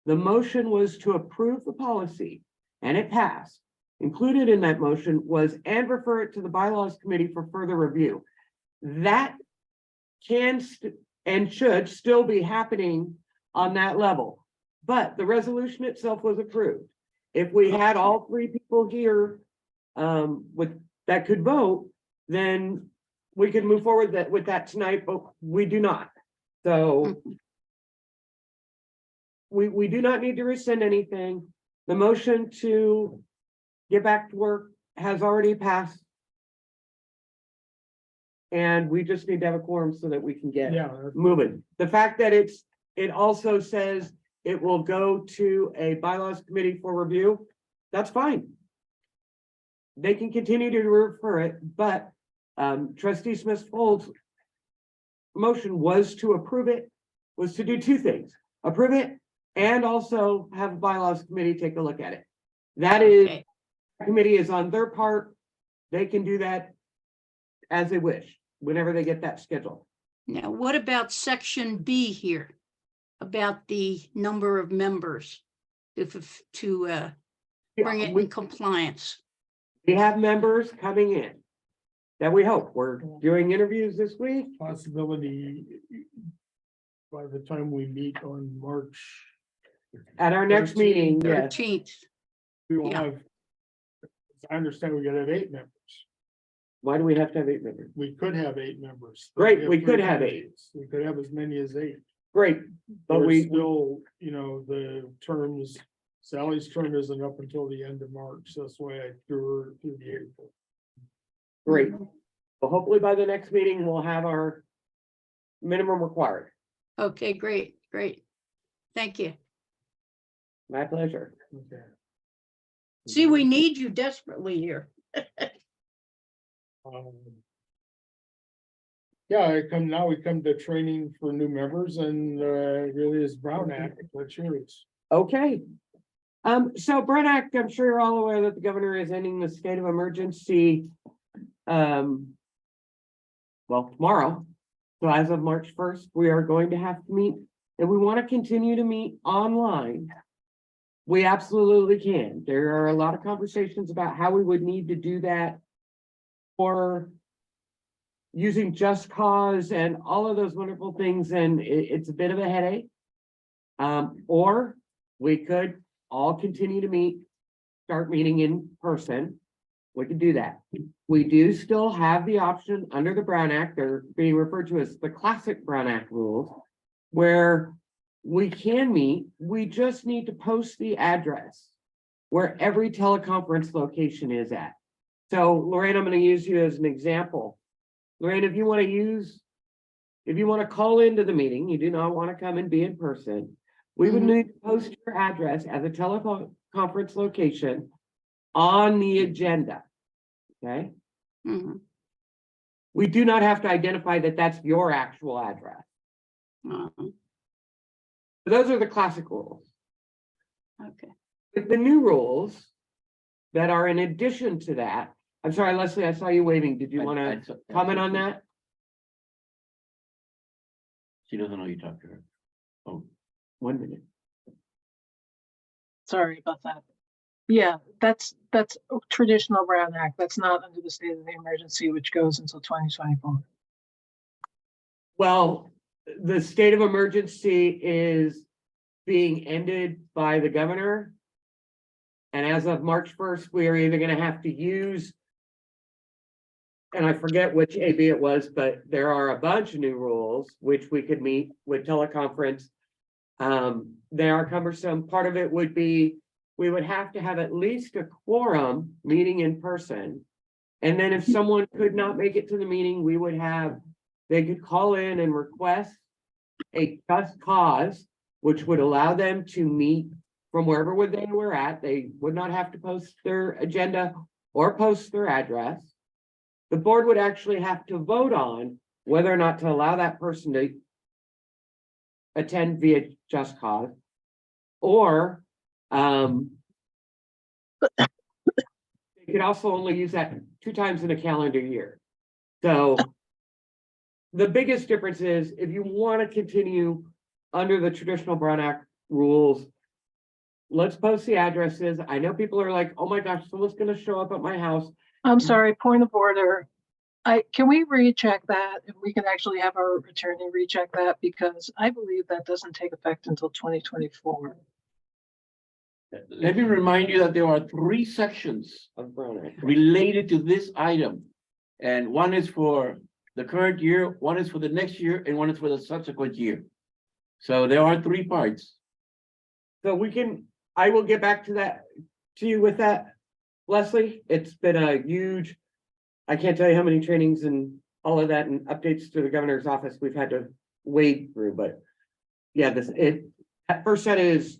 the motion was to approve the policy and it passed. Included in that motion was and refer it to the bylaws committee for further review. That can and should still be happening on that level. But the resolution itself was approved. If we had all three people here with that could vote, then we could move forward with that tonight, but we do not. So we do not need to rescind anything. The motion to get back to work has already passed. And we just need to have a quorum so that we can get Yeah, moving. The fact that it also says it will go to a bylaws committee for review, that's fine. They can continue to refer it, but trustee Smith-Folds' motion was to approve it, was to do two things, approve it and also have a bylaws committee take a look at it. That is, Okay. committee is on their part. They can do that as they wish, whenever they get that scheduled. Now, what about section B here? About the number of members to bring it We- in compliance? We have members coming in that we hope. We're doing interviews this week. possibility by the time we meet on March. At our next meeting, yes. 13th. We will Yeah. have. I understand we gotta have 8 members. Why do we have to have 8 members? We could have 8 members. Great, we have could 3 have 8. candidates. We could have as many as 8. Great, but But we, still, you know, the terms, Sally's term isn't up until the end of March. That's why I threw her through the April. great. Well, hopefully by the next meeting, we'll have our minimum required. Okay, great. Thank you. My pleasure. Okay. See, we need you desperately here. Um, Yeah, we come to training for new members and really is Brown Act, what's yours? Okay. So Brett Act, I'm sure you're all aware that the governor is ending the state of emergency. Well, tomorrow. So as of March 1st, we are going to have to meet, and we want to continue to meet online. We absolutely can. There are a lot of conversations about how we would need to do that. Or using Just Cause and all of those wonderful things, and it's a bit of a headache. Or we could all continue to meet, start meeting in person. We could do that. We do still have the option under the Brown Act, they're being referred to as the classic Brown Act rules, where we can meet, we just need to post the address where every teleconference location is at. So Lorraine, I'm going to use you as an example. Lorraine, if you want to call into the meeting, you do not want to come and be in person, we would need to post your address as a telephone conference location on the agenda. Okay, Mhm. we do not have to identify that that's your actual address. Uh-huh. Those are the classic rules. Okay. With the new rules that are in addition to that, I'm sorry, Leslie, I saw you waving. Did you want to comment on that? She doesn't know you talked to her. Oh, 1 minute. Sorry about that. Yeah, that's a traditional Brown Act. That's not under the state of the emergency, which goes until 2024. Well, the state of emergency is being ended by the governor. And as of March 1st, we are either going to have to use, and I forget which AB it was, but there are a bunch of new rules which we could meet with teleconference. They are cumbersome. Part of it would be, we would have to have at least a quorum meeting in person. And then if someone could not make it to the meeting, we would have, they could call in and request a just cause, which would allow them to meet from wherever they were at. They would not have to post their agenda or post their address. The board would actually have to vote on whether or not to allow that person to attend via just cause, or you can also only use that 2 times in a calendar year. So the biggest difference is if you want to continue under the traditional Brown Act rules, let's post the addresses. I know people are like, oh my gosh, someone's gonna show up at my house. I'm sorry, point of order. Can we recheck that? If we can actually have our attorney recheck that, because I believe that doesn't take effect until 2024. Let me remind you that there are 3 sections Of Brown Act. related to this item. And one is for the current year, one is for the next year, and one is for the subsequent year. So there are 3 parts. So I will get back to you with that, Leslie. It's been a huge, I can't tell you how many trainings and all of that and updates to the governor's office we've had to wade through, but yeah, that first set is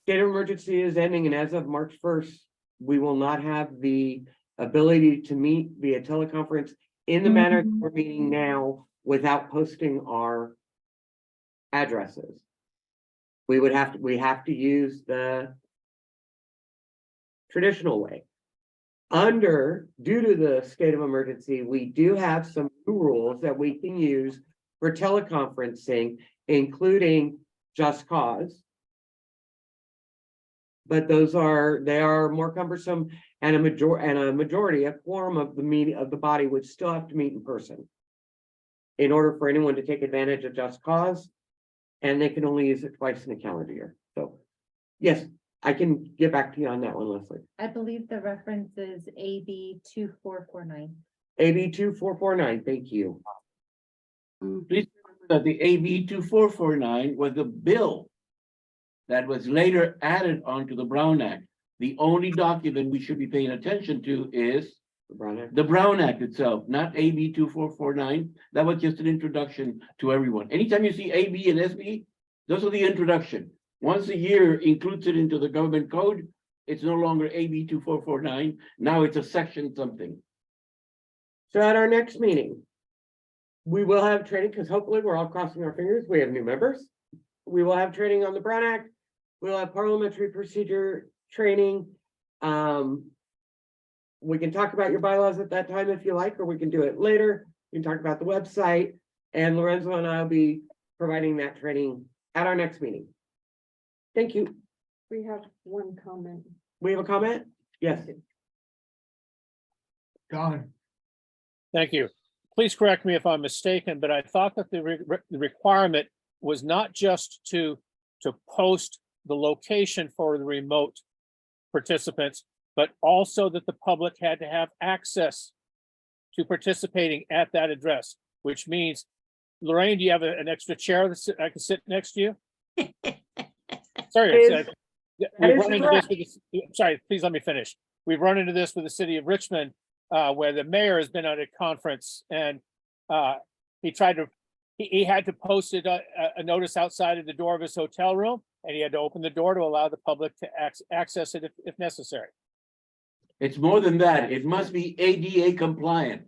state of emergency is ending, and as of March 1st, we will not have the ability to meet via teleconference in the manner that we're meeting now without posting our addresses. We have to use the traditional way. Due to the state of emergency, we do have some new rules that we can use for teleconferencing, including just cause. But they are more cumbersome, and a majority, a quorum of the body would still have to meet in person in order for anyone to take advantage of just cause, and they can only use it twice in a calendar year. So, yes, I can get back to you on that one, Leslie. I believe the reference is AB 2449. AB 2449, thank you. Please remember that the AB 2449 was the bill that was later added onto the Brown Act. The only document we should be paying attention to is the Brown Act itself, not AB 2449. That was just an introduction to everyone. Anytime you see AB and SB, those are the introduction. Once a year includes it into the government code, it's no longer AB 2449. Now it's a section something. So at our next meeting, we will have training, because hopefully we're all crossing our fingers. We have new members. We will have training on the Brown Act. We'll have parliamentary procedure training. We can talk about your bylaws at that time if you like, or we can do it later. We can talk about the website, and Lorenzo and I will be providing that training at our next meeting. Thank you. We have one comment. We have a comment? Yes. Don, Thank you. Please correct me if I'm mistaken, but I thought that the requirement was not just to post the location for the remote participants, but also that the public had to have access to participating at that address, which means, Lorraine, do you have an extra chair that I can sit next to you? Sorry, sorry, please let me finish. We've run into this with the city of Richmond, where the mayor has been at a conference, and he had to post a notice outside of the door of his hotel room, and he had to open the door to allow the public to access it if necessary. It's more than that. It must be ADA compliant,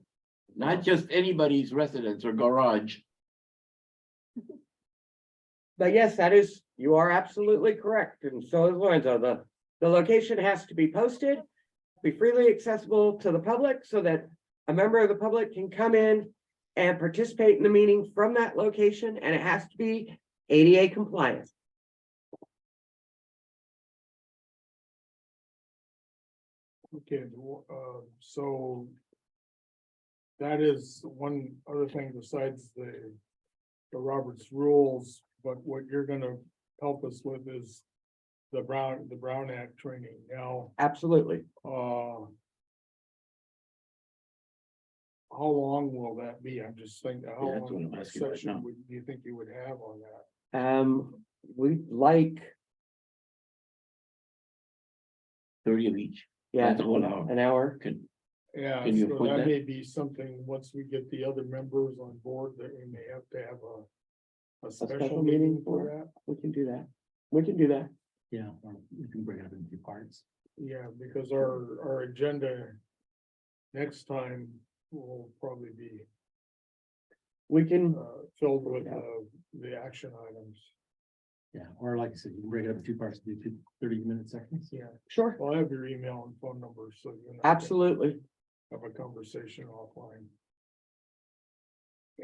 not just anybody's residence or garage. But yes, you are absolutely correct, and so is Lorenzo. The location has to be posted, be freely accessible to the public, so that a member of the public can come in and participate in the meeting from that location, and it has to be ADA compliant. okay, so that is one other thing besides the Robert's rules, but what you're gonna help us with is the Brown Act training now. Absolutely. How long will that be? I'm just thinking, how Yeah, that's what long I'm asking right session now. do you think you would have on that? We'd like, 30 of each. yeah, That's a whole hour. an hour. Yeah, Can you so afford that that? may be something, once we get the other members on board, that we may have to have a special meeting for that. We can do that. We can do that. Yeah, or we can break it up into parts. Yeah, because our agenda next time will probably be We can, filled with the action items. Yeah, or like I said, you can break it up in two parts, do 30-minute sections. Yeah, Sure, well, I have your email and phone number, so you can absolutely. have a conversation offline.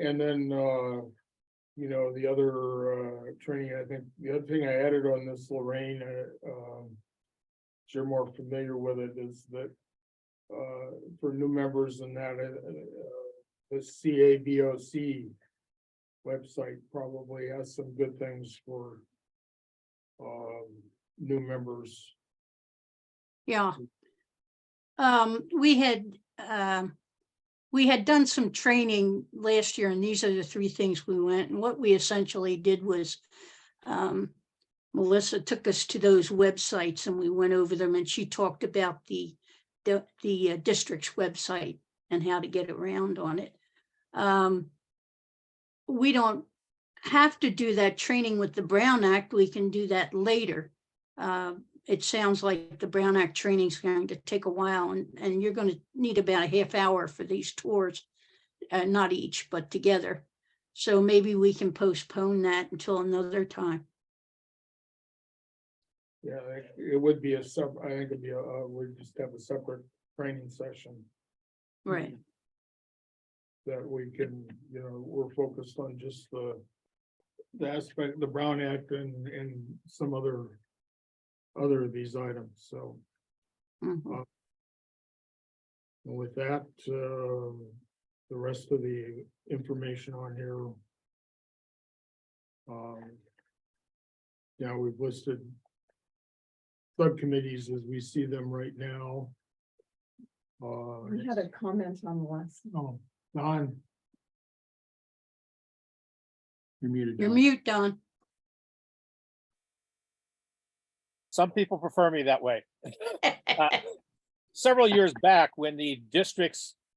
And then, the other, training, I think, the other thing I added on this, Lorraine, you're more familiar with it, is that, for new members and that, the CABOC website probably has some good things for, new members. Yeah. We had done some training last year, and these are the three things we went, and what we essentially did was Melissa took us to those websites and we went over them, and she talked about the district's website and how to get around on it. We don't have to do that training with the Brown Act. We can do that later. It sounds like the Brown Act training is going to take a while, and you're going to need about a half hour for these tours, not each, but together. So maybe we can postpone that until another time. Yeah, it would be I think it'd be we'd just have a separate training session Right. that we can, we're focused on just the aspect, the Brown Act and some other of these items, so. Mhm. And with that, the rest of the information on here. Yeah, we've listed subcommittees as we see them right now. We had a comment on the last. Oh, Don, You're muted. You're Don. mute, Don. Some people prefer me that way. Several years back, when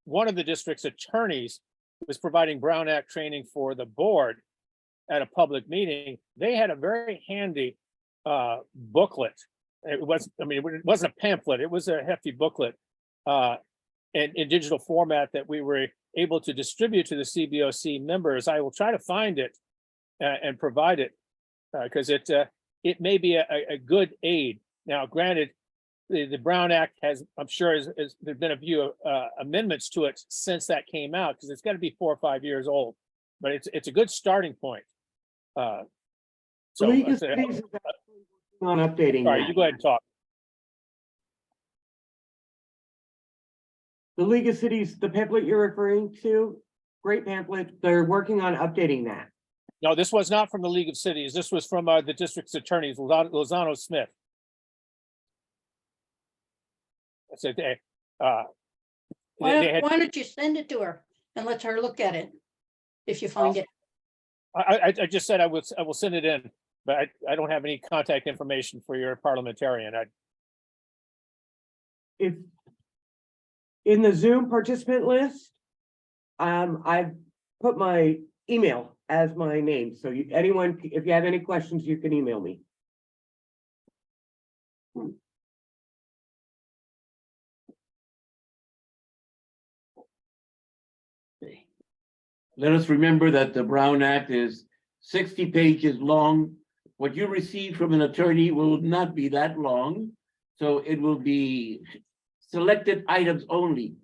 one of the district's attorneys was providing Brown Act training for the board at a public meeting, they had a very handy booklet. It wasn't a pamphlet, it was a hefty booklet in digital format that we were able to distribute to the CBOC members. I will try to find it and provide it because it may be a good aid. Now, granted, the Brown Act has, I'm sure, there's been a few amendments to it since that came out, because it's got to be 4 or 5 years old, but it's a good starting point. So, League of Cities is actually working on updating sorry, that. you go ahead and talk. The League of Cities, the pamphlet you're referring to, great pamphlet, they're working on updating that. No, this was not from the League of Cities. This was from the district's attorneys, Lozano Smith. That's it. Why don't you send it to her and let her look at it if you find it? I just said I will send it in, but I don't have any contact information for your parliamentarian. If in the Zoom participant list, I've put my email as my name. So anyone, if you have any questions, you can email me. Let us remember that the Brown Act is 60 pages long. What you receive from an attorney will not be that long. So it will be selected items only.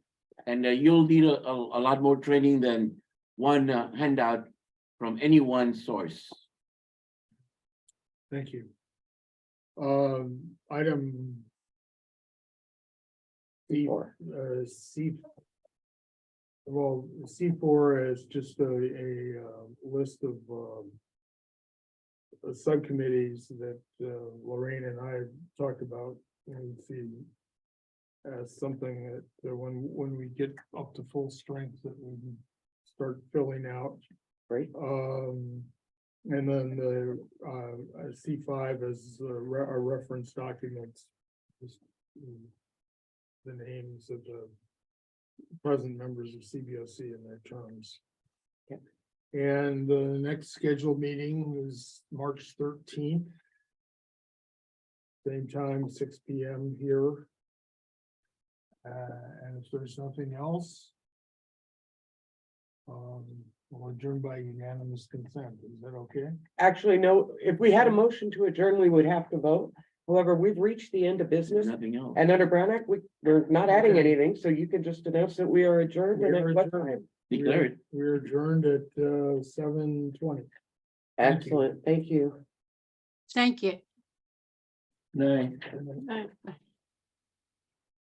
And you'll need a lot more training than one handout from any one source. thank you. Item C4 is just a list of subcommittees that Lorraine and I talked about, and see as something that when we get up to full strength that we can start filling out. Great. And then the C5 is a reference documents, just the names of the present members of CBOC and their terms. Yep. And the next scheduled meeting is March 13th. Same time, 6 p.m. here. And if there's nothing else, We'll adjourn by unanimous consent. Is that okay? Actually, no, if we had a motion to adjourn, we would have to vote. However, we've reached the end of There's business. nothing else. And under Brown Act, we're not adding Okay. anything, so you can just announce that we are adjourned and We at are what adjourned. time? Declared. We're adjourned at 7:20. Thank you. Excellent, thank you. Thank you. Night. Right.